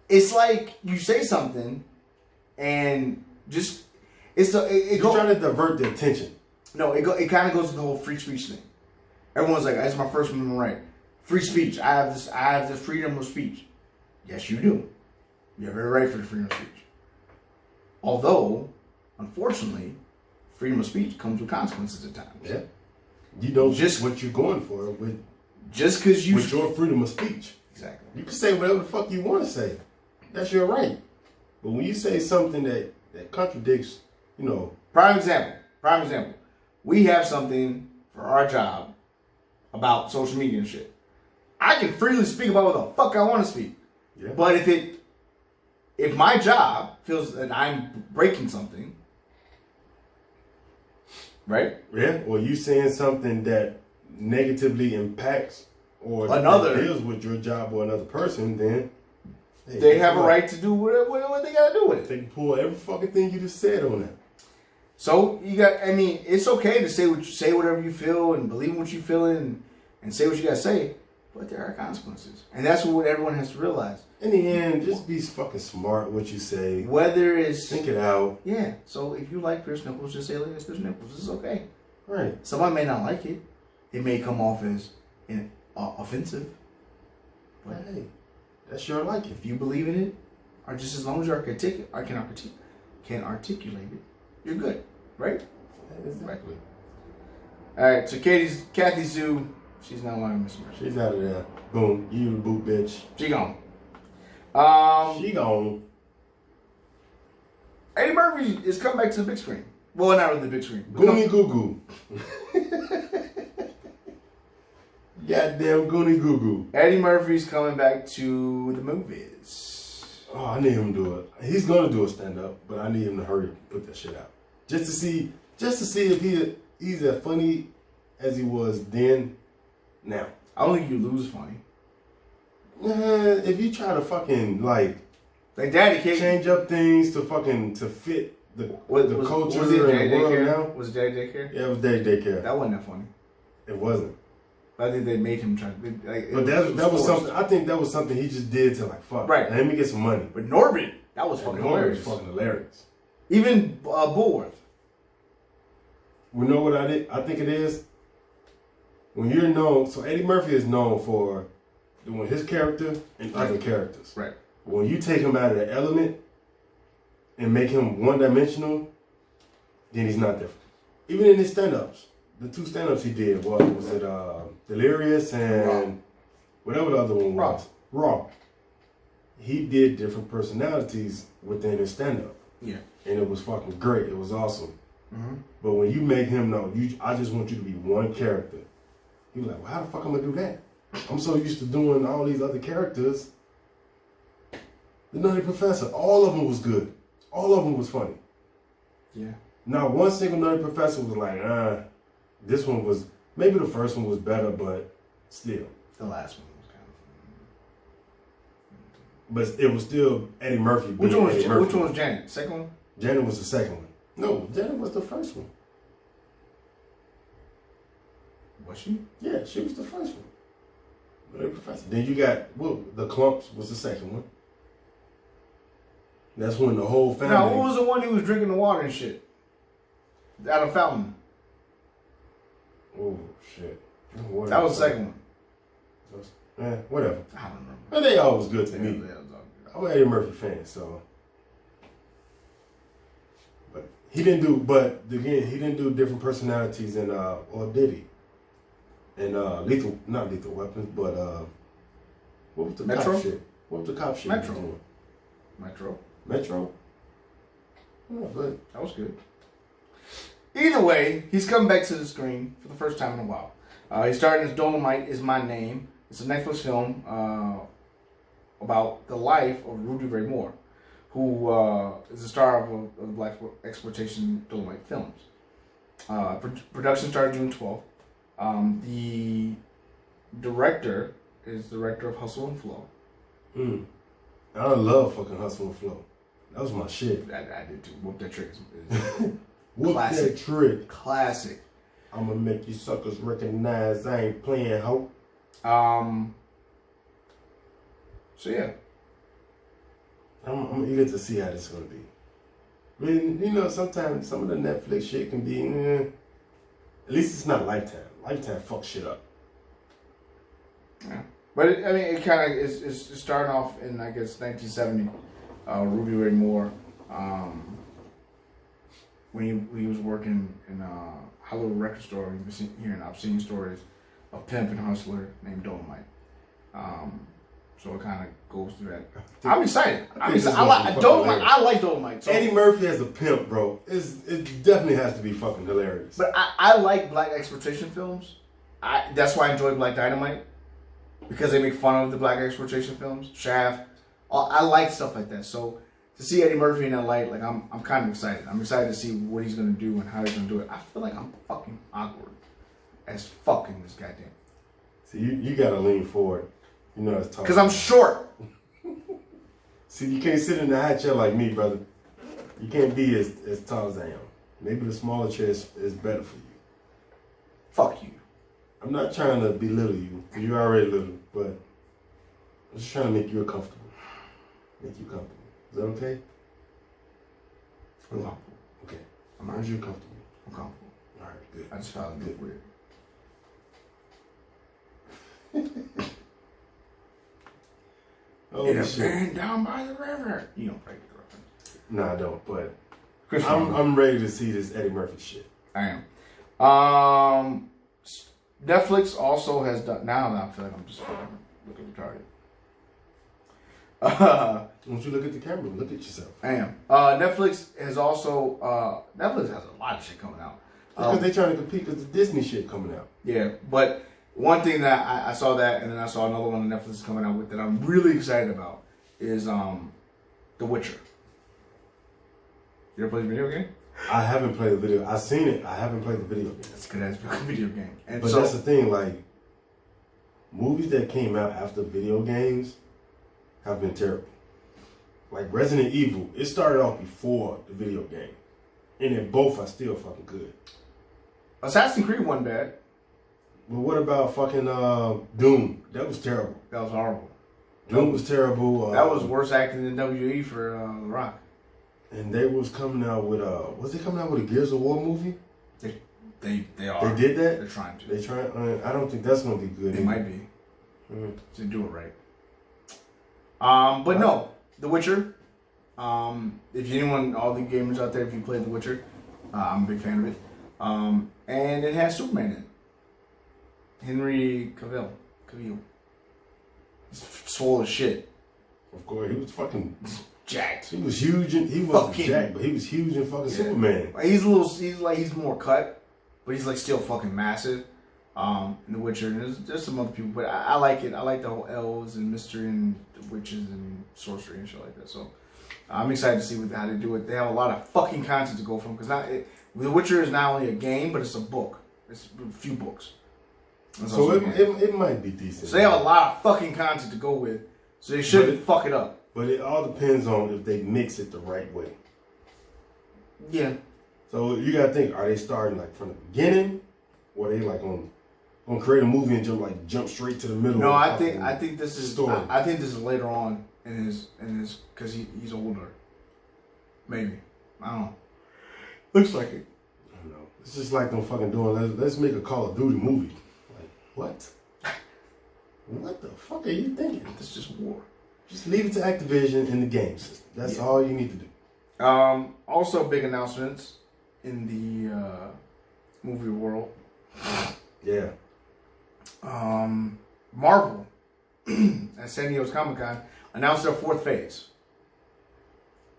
It's like you say something, and just you're trying to divert the attention. No, it kind of goes to the whole free speech thing. Everyone's like, "That's my First Amendment right." Free speech. I have the freedom of speech. Yes, you do. You have every right for the freedom of speech. Although, unfortunately, freedom of speech comes with consequences at times. Yeah. You know just what you're going for with your freedom of speech. Exactly. You can say whatever the fuck you want to say. That's your right. But when you say something that contradicts, Prime example. We have something for our job about social media and shit. I can freely speak about what the fuck I want to speak. Yeah. But if my job feels that I'm breaking something, right? Yeah. Or you saying something that negatively impacts or another deals with your job or another person, then they have a right to do what they gotta do with it. They can pull every fucking thing you just said on that. So it's okay to say whatever you feel and believe in what you feel and say what you gotta say, but there are consequences. And that's what everyone has to realize. In the end, just be fucking smart what you say. Whether it's think it out. Yeah. So if you like Pierce Nichols, just say like Pierce Nichols. It's okay. Right. Somebody may not like it. It may come off as offensive. But hey, that's your liking. If you believe in it, or just as long as you can articulate it, you're good, right? Exactly. All right. So Kathy Zoo, she's not longer Miss America. She's out of there. Boom. You the boot bitch. She gone. She gone. Eddie Murphy is coming back to the big screen. Well, not really the big screen. Goonie Goo Goo. Goddamn Goonie Goo Goo. Eddie Murphy's coming back to the movies. Oh, I need him to do it. He's gonna do a stand up, but I need him to hurry and put that shit out. Just to see if he's as funny as he was then now. I don't think you lose funny. If you try to fucking like Daddy Cake change up things to fit the culture was it and the world Daycare? now. Was it Daddy Daycare? Yeah, it was Daddy Daycare. That wasn't that funny. It wasn't. But I think they made him try. But that was something. I think that was something he just did to fuck. Right. Let me get some money. But Norbit, that was fucking hilarious. Fucking hilarious. Even Bullworth. We know what I think it is. When you're known, so Eddie Murphy is known for doing his character and other characters. Right. When you take him out of the element and make him one-dimensional, then he's not different. Even in his stand-ups, the 2 stand-ups he did, what was it? Delirious and whatever the other one was. Raw. He did different personalities within his stand-up. Yeah. And it was fucking great. It was awesome. Mm-hmm. But when you make him know, I just want you to be one character. He was like, well, how the fuck am I gonna do that? I'm so used to doing all these other characters. The Nutty Professor, all of them was good. All of them was funny. Yeah. Not one single Nutty Professor was like, this one was, maybe the first one was better, but still. The last one was kind But it was still Eddie Murphy. Which one was Janet? Second one? Janet was the second one. No, Janet was the first one. Was she? Yeah, she was the first one. Nutty Professor. Then you got, the Clumps was the second one. That's when the whole family. Now, what was the one who was drinking the water and shit? Out of fountain. Oh, shit. That was the second one. Whatever. I don't remember. But they all was good to me. Yeah, I'm an Eddie Murphy fan, so. But he didn't do different personalities in, or did he? And not Lethal Weapons, but what was the Metro? cop shit? What was the cop shit? Metro. He was doing? Metro? Yeah, but That was good. Either way, he's coming back to the screen for the first time in a while. He's starring as Dolomite Is My Name. It's a Netflix film about the life of Rudy Ray Moore, who is the star of Black exploitation Dolomite films. Production started June 12th. The director is the director of Hustle and Flow. I love fucking Hustle and Flow. That was my shit. I did too. Whoop That Trick is Whoop classic. That Trick. Classic. I'ma make you suckers recognize I ain't playing hoe. So yeah. I'm eager to see how this is gonna be. I mean, sometimes some of the Netflix shit can be, at least it's not Lifetime. Lifetime fucks shit up. Yeah. But it kind of is starting off in, I guess, 1970. Rudy Ray Moore, when he was working in a Hollywood record store, he was hearing obscene stories of pimp and hustler named Dolomite. So it kind of goes through that. I'm excited. I like Dolomite. So. Eddie Murphy as a pimp, bro. It definitely has to be fucking hilarious. But I like black exploitation films. That's why I enjoy Black Dynamite. Because they make fun of the black exploitation films. Shaft. I like stuff like that. So to see Eddie Murphy in that light, like I'm kind of excited. I'm excited to see what he's gonna do and how he's gonna do it. I feel like I'm fucking awkward as fucking this goddamn. See, you gotta lean forward. It's tall. Because I'm short. See, you can't sit in the high chair like me, brother. You can't be as tall as I am. Maybe the smaller chair is better for you. Fuck you. I'm not trying to belittle you. You're already little, but I'm just trying to make you comfortable. Make you comfortable. Is that okay? I'm comfortable. Okay. As long as you're comfortable. I'm comfortable. All right, good. I just found it weird. Oh, in a shit. van down by the river. You don't break the reference. No, I don't, but I'm ready to see this Eddie Murphy shit. I am. Netflix also has done. Now I feel like I'm just fucking looking retarded. Don't you look at the camera? Look at yourself. I am. Netflix has also. Netflix has a lot of shit coming out. Because they're trying to compete with the Disney shit coming out. Yeah, but one thing that I saw that, and then I saw another one that Netflix is coming out with that I'm really excited about is The Witcher. You ever played the video game? I haven't played the video. I've seen it. I haven't played the video game. That's a good ass video game. And but that's the thing, like, movies that came out after video games have been terrible. Like Resident Evil, it started off before the video game. And then both are still fucking good. Assassin's Creed wasn't bad. But what about fucking Doom? That was terrible. That was horrible. Doom was terrible. That was worse acting than WE for The Rock. And they was coming out with was they coming out with a Gears of War movie? They are. They did that? They're trying to. They trying. I don't think that's gonna be good. They might be. To do it right. But no, The Witcher. If anyone, all the gamers out there, if you played The Witcher, I'm a big fan of it. And it has Superman in it. Henry Cavill. He's swole as shit. Of course, he was fucking jacked. He was huge. He wasn't jacked, but he was huge in fucking Superman. Like, he's more cut, but he's like still fucking massive. In The Witcher, and there's some other people, but I like it. I like the whole elves and mystery and witches and sorcery and shit like that. So I'm excited to see how they do it. They have a lot of fucking content to go from, because The Witcher is not only a game, but it's a book. It's a few books. So it might be decent. So they have a lot of fucking content to go with. So they shouldn't fuck it up. But it all depends on if they mix it the right way. Yeah. So you gotta think: are they starting like from the beginning, or are they like gonna create a movie and jump straight to the middle? No, I think this is story. I think this is later on in his because he's older. Maybe, I don't know. Looks like it. I don't know. It's just like them fucking doing. Let's make a Call of Duty movie. Like what? What the fuck are you thinking? This is just war. Just leave it to Activision in the game system. That's all you need to do. Also, big announcements in the movie world. Yeah. Marvel at San Diego's Comic-Con announced their 4th phase.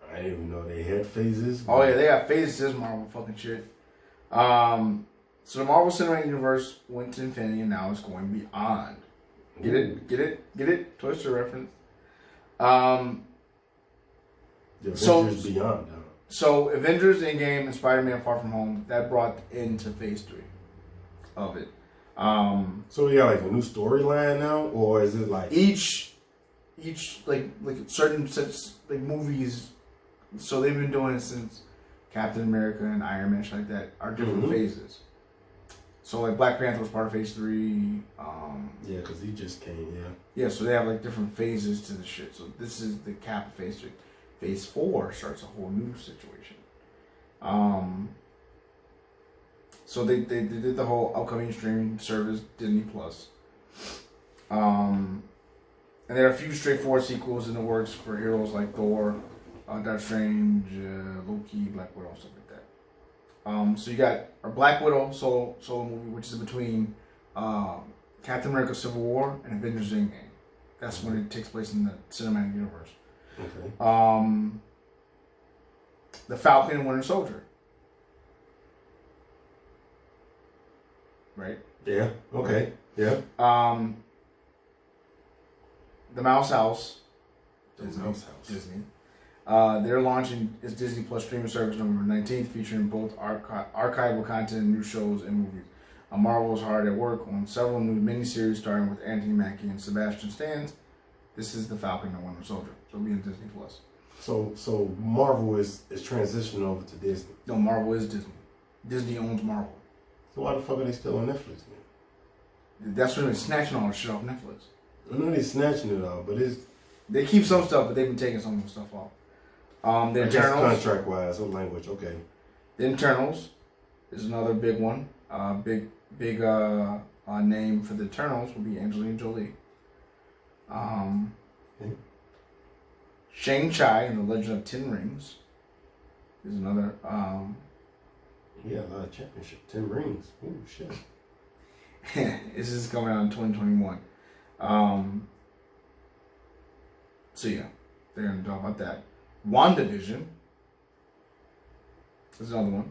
I didn't even know they had phases. Oh yeah, they got phases. This Marvel fucking shit. So the Marvel Cinematic Universe went to infinity, and now it's going beyond. Get it? Get it? Toy Story reference. The Avengers Beyond. So Avengers Endgame and Spider-Man Far From Home, that brought into phase 3 of it. So we got like a new storyline now, or is it like each like certain sets like movies? So they've been doing it since Captain America and Iron Man, shit like that, are different phases. So like Black Panther was part of phase 3. Yeah, because he just came. Yeah, so they have like different phases to the shit. So this is the cap of phase 3. Phase 4 starts a whole new situation. So they did the whole upcoming streaming service, Disney Plus. And there are a few straightforward sequels in the works for heroes like Thor, Doctor Strange, Loki, Black Widow, stuff like that. So you got a Black Widow solo movie, which is between Captain America: Civil War and Avengers Endgame. That's when it takes place in the cinematic universe. Okay. The Falcon and Winter Soldier. Right? Yeah. Okay. Yeah. The Mouse House. Disney. They're launching its Disney Plus streaming service November 19th, featuring both archival content and new shows and movies. Marvel is hard at work on several new miniseries starting with Anthony Mackie and Sebastian Stan. This is the Falcon and Winter Soldier. So it'll be in Disney Plus. So Marvel is transitioning over to Disney. No, Marvel is Disney. Disney owns Marvel. So why the fuck are they still on Netflix, man? That's when they're snatching all the shit off Netflix. I know they're snatching it all, but they keep some stuff, but they've been taking some of the stuff off. The Internals, contract wise, or language, okay. The Internals is another big one. Big name for the Eternals will be Angelina Jolie. Shang-Chi and the Legend of Ten Rings is another. Yeah, a lot of championship. 10 rings. Ooh, shit. This is coming out in 2021. So yeah, they're gonna talk about that. WandaVision is another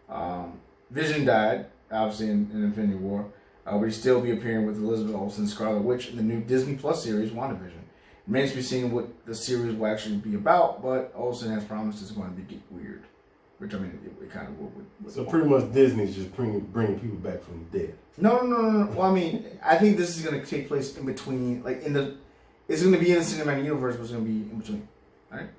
one. Vision died, obviously, in Infinity War. But he'll still be appearing with Elizabeth Olsen, Scarlet Witch, in the new Disney Plus series, WandaVision. It remains to be seen what the series will actually be about, but Olsen has promised it's going to be weird. Which, I mean, it kind of will. So pretty much Disney's just bringing people back from the dead. No. Well, I mean, I think this is going to take place in between, like it's going to be in the cinematic universe, but it's going to be in between. All right?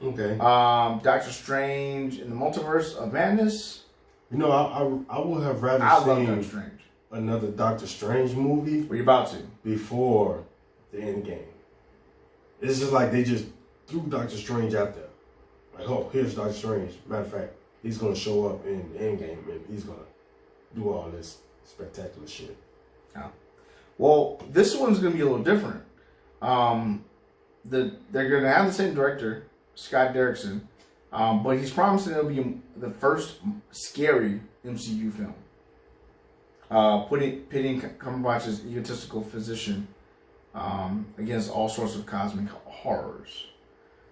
Okay. Doctor Strange in the Multiverse of Madness. You know, I would have rather seen Doctor Strange. Another Doctor Strange movie. What are you about to? Before the end game. It's just like they just threw Doctor Strange out there. Like, oh, here's Doctor Strange. Matter of fact, he's going to show up in the end game and he's going to do all this spectacular shit. Yeah. Well, this one's going to be a little different. They're going to have the same director, Scott Derrickson, But he's promising it'll be the first scary MCU film. Pitting Cumberbatch's egotistical physician against all sorts of cosmic horrors.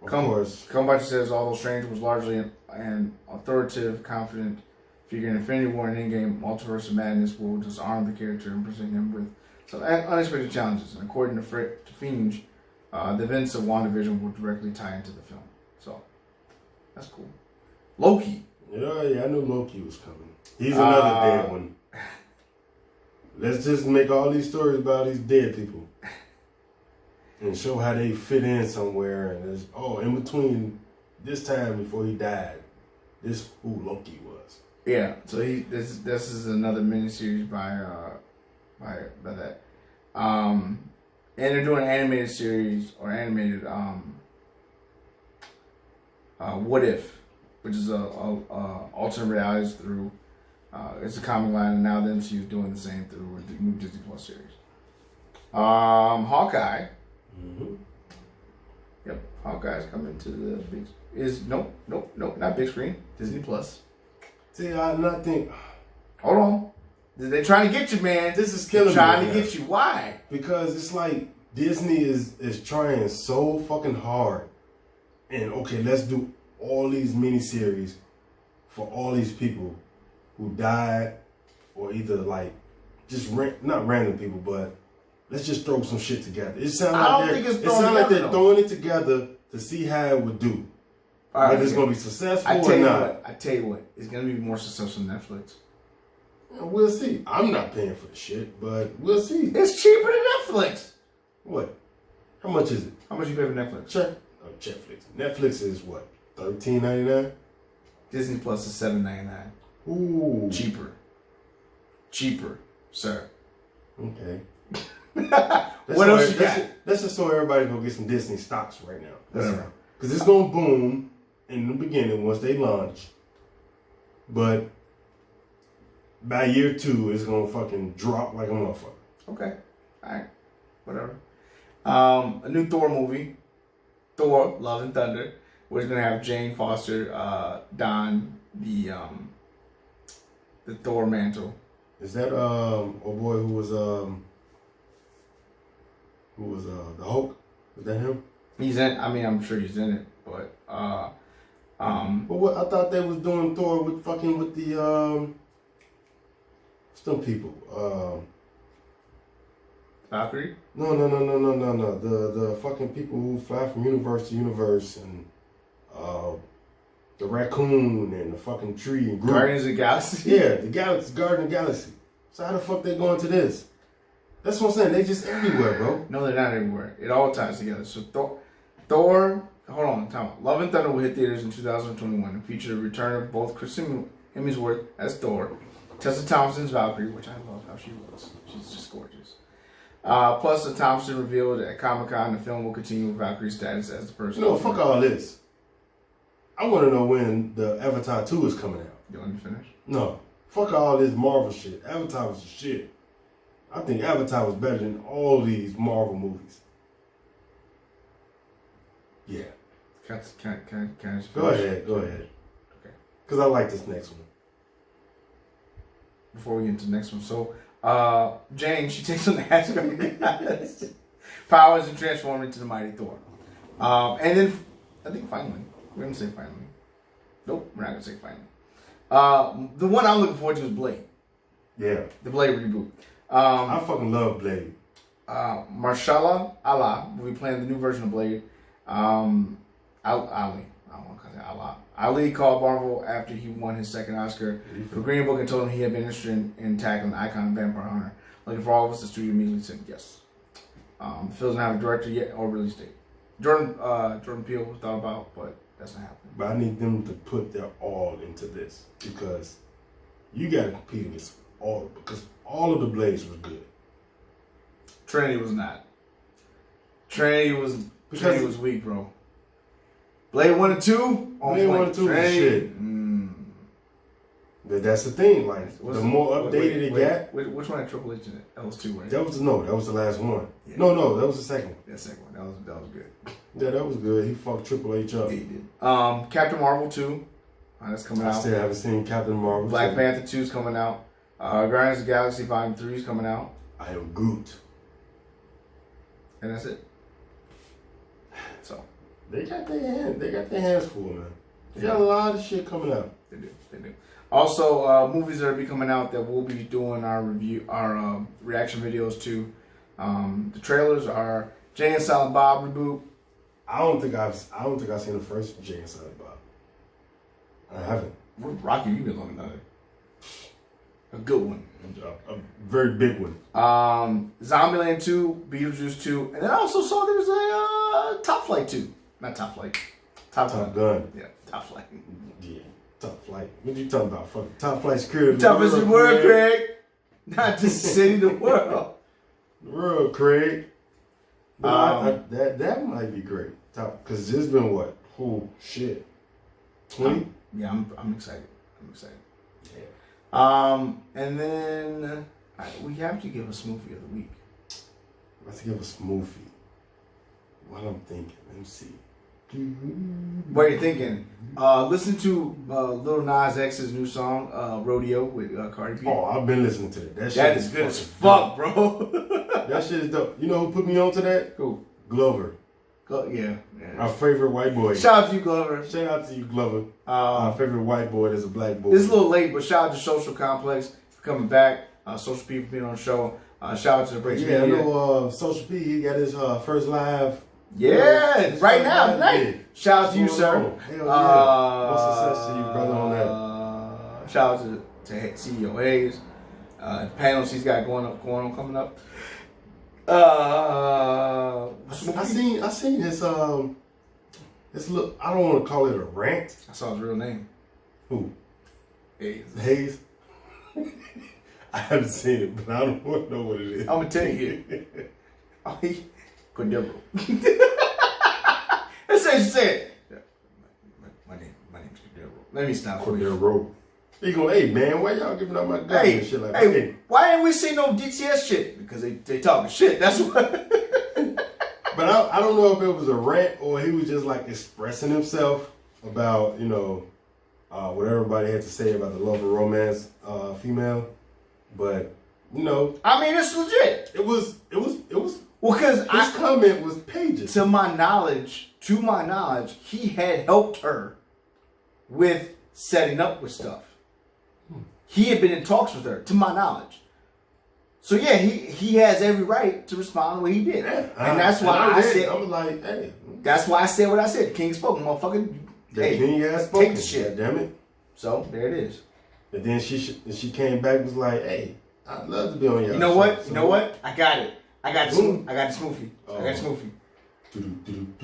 Of course. Cumberbatch says although Strange was largely an authoritative, confident figure in Infinity War and Endgame, Multiverse of Madness will disarm the character and present him with some unexpected challenges. And according to Finge, the events of WandaVision will directly tie into the film. So, that's cool. Loki. Yeah, I knew Loki was coming. He's another dead one. Let's just make all these stories about these dead people. And show how they fit in somewhere. And in between this time before he died, this who Loki was. Yeah, so this is another miniseries by that. And they're doing an animated series or animated What If, which is a alternate realities through it's a comic line, and now the MCU is doing the same through with the new Disney Plus series. Hawkeye. Mm-hmm. Yep, Hawkeye's coming to the big. Nope, not big screen. Disney Plus. See, I think. Hold on. They're trying to get you, man. This is killing me. Trying to get you. Why? Because it's like Disney is trying so fucking hard. And okay, let's do all these miniseries for all these people who died, or either like just not random people, but let's just throw some shit together. It sounds like they're throwing it together to see how it would do. Whether it's going to be successful or not. I tell you what, it's going to be more successful than Netflix. We'll see. I'm not paying for the shit, but we'll see. It's cheaper than Netflix. What? How much is it? How much you pay for Netflix? Netflix. Netflix is what? $13.99? Disney Plus is $7.99. Ooh. Cheaper, sir. Okay. What else you got? Let's just so everybody go get some Disney stocks right now. Because it's going to boom in the beginning once they launch. But by year 2, it's going to fucking drop like a motherfucker. Okay. Alright. Whatever. A new Thor movie. Thor, Love and Thunder. We're going to have Jane Foster don the Thor mantle. Is that old boy who was the Hulk? Is that him? He's in. I mean, I'm sure he's in it, but But what I thought they was doing Thor with the some people. Valkyrie? No. The fucking people who fly from universe to universe and the raccoon and the fucking tree and Groot. Guardians of the Galaxy? Yeah, the Galaxy, Guardian of the Galaxy. So how the fuck they going to this? That's what I'm saying. They just everywhere, bro. No, they're not everywhere. It all ties together. So Thor, hold on, time out. Love and Thunder will hit theaters in 2021 and feature the return of both Kristen Hemsworth as Thor, Tessa Thompson's Valkyrie, which I love how she looks. She's just gorgeous. Plus, the Thompson revealed at Comic-Con the film will continue with Valkyrie's status as the first. No, fuck all this. I want to know when the Avatar 2 is coming out. You want me to finish? No. Fuck all this Marvel shit. Avatar was the shit. I think Avatar was better than all these Marvel movies. Yeah. Can I just finish? Go ahead. Okay. Because I like this next one. Before we get into the next one. So, Jane, she takes on the Asgard powers and transforms into the mighty Thor. And then, I think finally. We're going to say finally. Nope, we're not going to say finally. The one I'm looking forward to is Blade. Yeah. The Blade reboot. I fucking love Blade. Marshala Allah will be playing the new version of Blade. Ali. I don't want to say Allah. Ali called Marvel after he won his second Oscar for Green Book and told him he had been interested in tackling the icon vampire hunter. Looking for all of us, the studio immediately said yes. The film doesn't have a director yet or release date. Jordan Peele thought about, but that's not happening. But I need them to put their all into this because you got to compete against all of the Blades was good. Trinity was not. Trinity was weak, bro. Blade 1 and 2? Blade 1 and 2 was shit. But that's the thing. Like the more updated it got. Which one had Triple H in it? That was 2, right? That was the last one. Yeah. No, that was the second one. That second one. That was good. Yeah, that was good. He fucked Triple H up. He did. Captain Marvel 2. That's coming out. I still haven't seen Captain Marvel. Black Panther 2 is coming out. Guardians of the Galaxy Volume 3 is coming out. I am Groot. And that's it. So they got their hands full, man. They got a lot of shit coming out. They do. Also, movies that will be coming out that we'll be doing our reaction videos to. The trailers are Jay and Silent Bob reboot. I don't think I've seen the first Jay and Silent Bob. I haven't. Rocky, you've been looking at it. A good one. A very big one. Zombieland 2, Beetlejuice 2, and then I also saw there was a Top Flight 2. Not Top Flight. Top Gun. Yeah, Top Flight. Yeah, Top Flight. What are you talking about? Fucking Top Flight security. Top of the world, Craig. Not just the city, the world. The world, Craig. But that might be great. Because it's been what? Oh shit. 20? Yeah, I'm excited. Yeah. And then we have to give a smoothie of the week. Let's give a smoothie. What I'm thinking. Let me see. What are you thinking? Listen to Lil Nas X's new song, Rodeo, with Cardi B. Oh, I've been listening to it. That is good as fuck, bro. That shit is dope. You know who put me on to that? Who? Glover. Yeah. Our favorite white boy. Shout out to you, Glover. Shout out to you, Glover. Our favorite white boy is a black boy. It's a little late, but shout out to Social Complex for coming back. Social P for being on the show. Shout out to the Breaks Media. I know Social P, he got his first live. Yeah, right now, tonight. Shout out to you, sir. Hell yeah. Much success to you, brother, on that. Shout out to CEO Hayes. The panels he's got going on coming up. I seen this look. I don't want to call it a rant. I saw his real name. Who? Hayes. I haven't seen it, but I don't want to know what it is. I'm gonna tell you. Cordero. That's what she said. My name's Cordero. Let me stop. Cordero. He go, hey man, why y'all giving up my gun and shit like that? Hey, why ain't we see no DTS shit? Because they talking shit. That's what. But I don't know if it was a rant or he was just like expressing himself about what everybody had to say about the love and romance female. But I mean, it's legit. It was. Well, because his comment was pages. To my knowledge, he had helped her with setting up with stuff. He had been in talks with her, to my knowledge. So yeah, he has every right to respond the way he did, and that's why I said. I'm like, hey. That's why I said what I said. The king spoke, motherfucker. The king has spoken. Take the shit, damn it. So there it is. And then she came back and was like, hey, I'd love to be on your. You know what? So, you know what? I got it. I got the smoothie.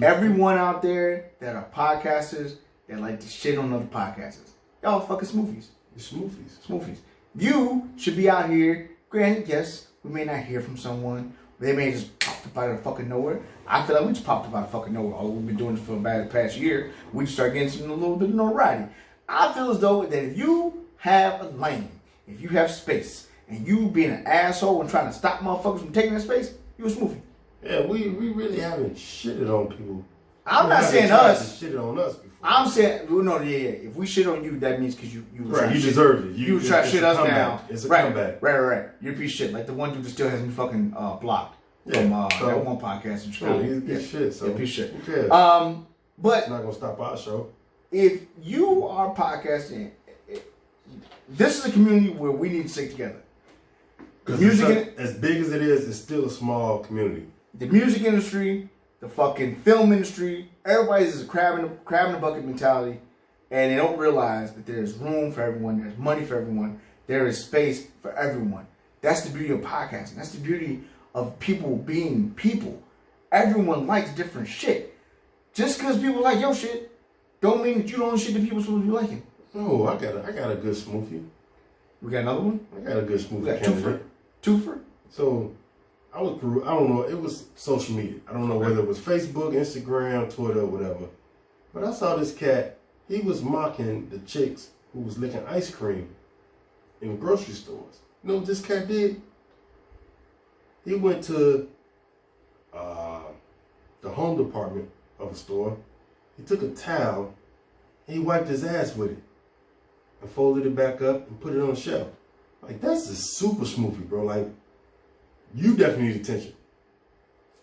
Everyone out there that are podcasters that like to shit on other podcasters, y'all fucking smoothies. Smoothies. You should be out here. Granted, yes, we may not hear from someone. They may just pop up out of fucking nowhere. I feel like we just popped up out of fucking nowhere. Although we've been doing this for about the past year, we just start getting a little bit of notoriety. I feel as though that if you have a lane, if you have space, and you being an asshole and trying to stop motherfuckers from taking that space, you a smoothie. Yeah, we really haven't shitted on people. I'm not saying us. Shitted on us before. I'm saying, well, no, yeah. If we shit on you, that means because you right, you deserved it. You try to shit us down. It's a comeback. Right. You're a piece of shit. Like the one dude that still hasn't been fucking blocked from that one podcast in Chicago. He's a piece of shit. So a piece of shit. Who cares? But it's not gonna stop our show. If you are podcasting, this is a community where we need to stick together. Because music, as big as it is, it's still a small community. The music industry, the fucking film industry, everybody's a crab in the bucket mentality, and they don't realize that there's room for everyone, there's money for everyone, there is space for everyone. That's the beauty of podcasting. That's the beauty of people being people. Everyone likes different shit. Just because people like your shit, don't mean that you don't shit that people supposed to be liking. Oh, I got a good smoothie. We got another one? I got a good smoothie. We got twofer? So, I don't know, it was social media. I don't know whether it was Facebook, Instagram, Twitter, whatever. But I saw this cat, he was mocking the chicks who was licking ice cream in grocery stores. You know what this cat did? He went to the home department of a store. He took a towel and he wiped his ass with it and folded it back up and put it on the shelf. Like, that's just super smoothie, bro. Like, you definitely need attention.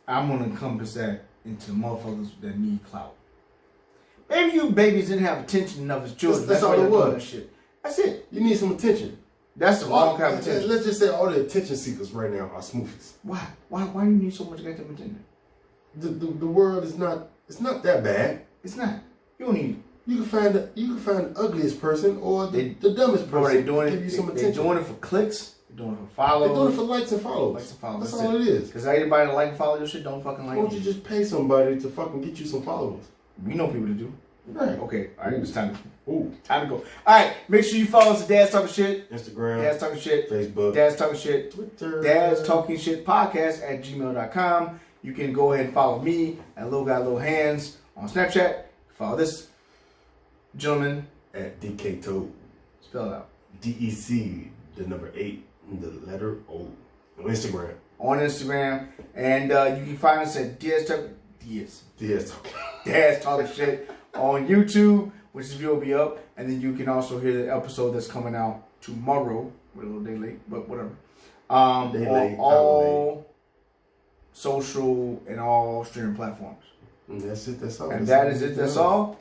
I'm gonna encompass that into motherfuckers that need clout. Maybe you babies didn't have attention enough as children. That's all it was. Shit. That's it. You need some attention. That's the wrong kind of attention. Let's just say all the attention seekers right now are smoothies. Why? Why do you need so much goddamn attention? The world is not, it's not that bad. It's not. You don't need it. You can find the ugliest person or the dumbest person. Bro, they doing it. Give you some They're attention. doing it for clicks. They're doing it for follows. They're doing it for likes and follows. Likes and follows. That's all it is. Because everybody that like and follow your shit don't fucking like Why don't you just pay somebody to fucking get you some followers? We know people to do. Right. Okay. All right. It's time to. Ooh. Time to go. All right. Make sure you follow us at Dad's Talking Shit. Instagram. Dad's Talking Shit. Facebook. Dad's Talking Shit. Twitter. Dad's Talking Shit Podcast at gmail.com. You can go ahead and follow me at Little Guy Little Hands on Snapchat. Follow this gentleman At DK Toad. Spell it out. DEC, the number 8, and the letter O. On Instagram. On Instagram. And you can find us at Dad's Talking Shit on YouTube, which is will be up. And then you can also hear the episode that's coming out tomorrow. We're a little day late, but whatever. On all social and all streaming platforms. And that's it. That's all. And that is it. That's all.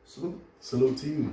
Salute. Salute to you.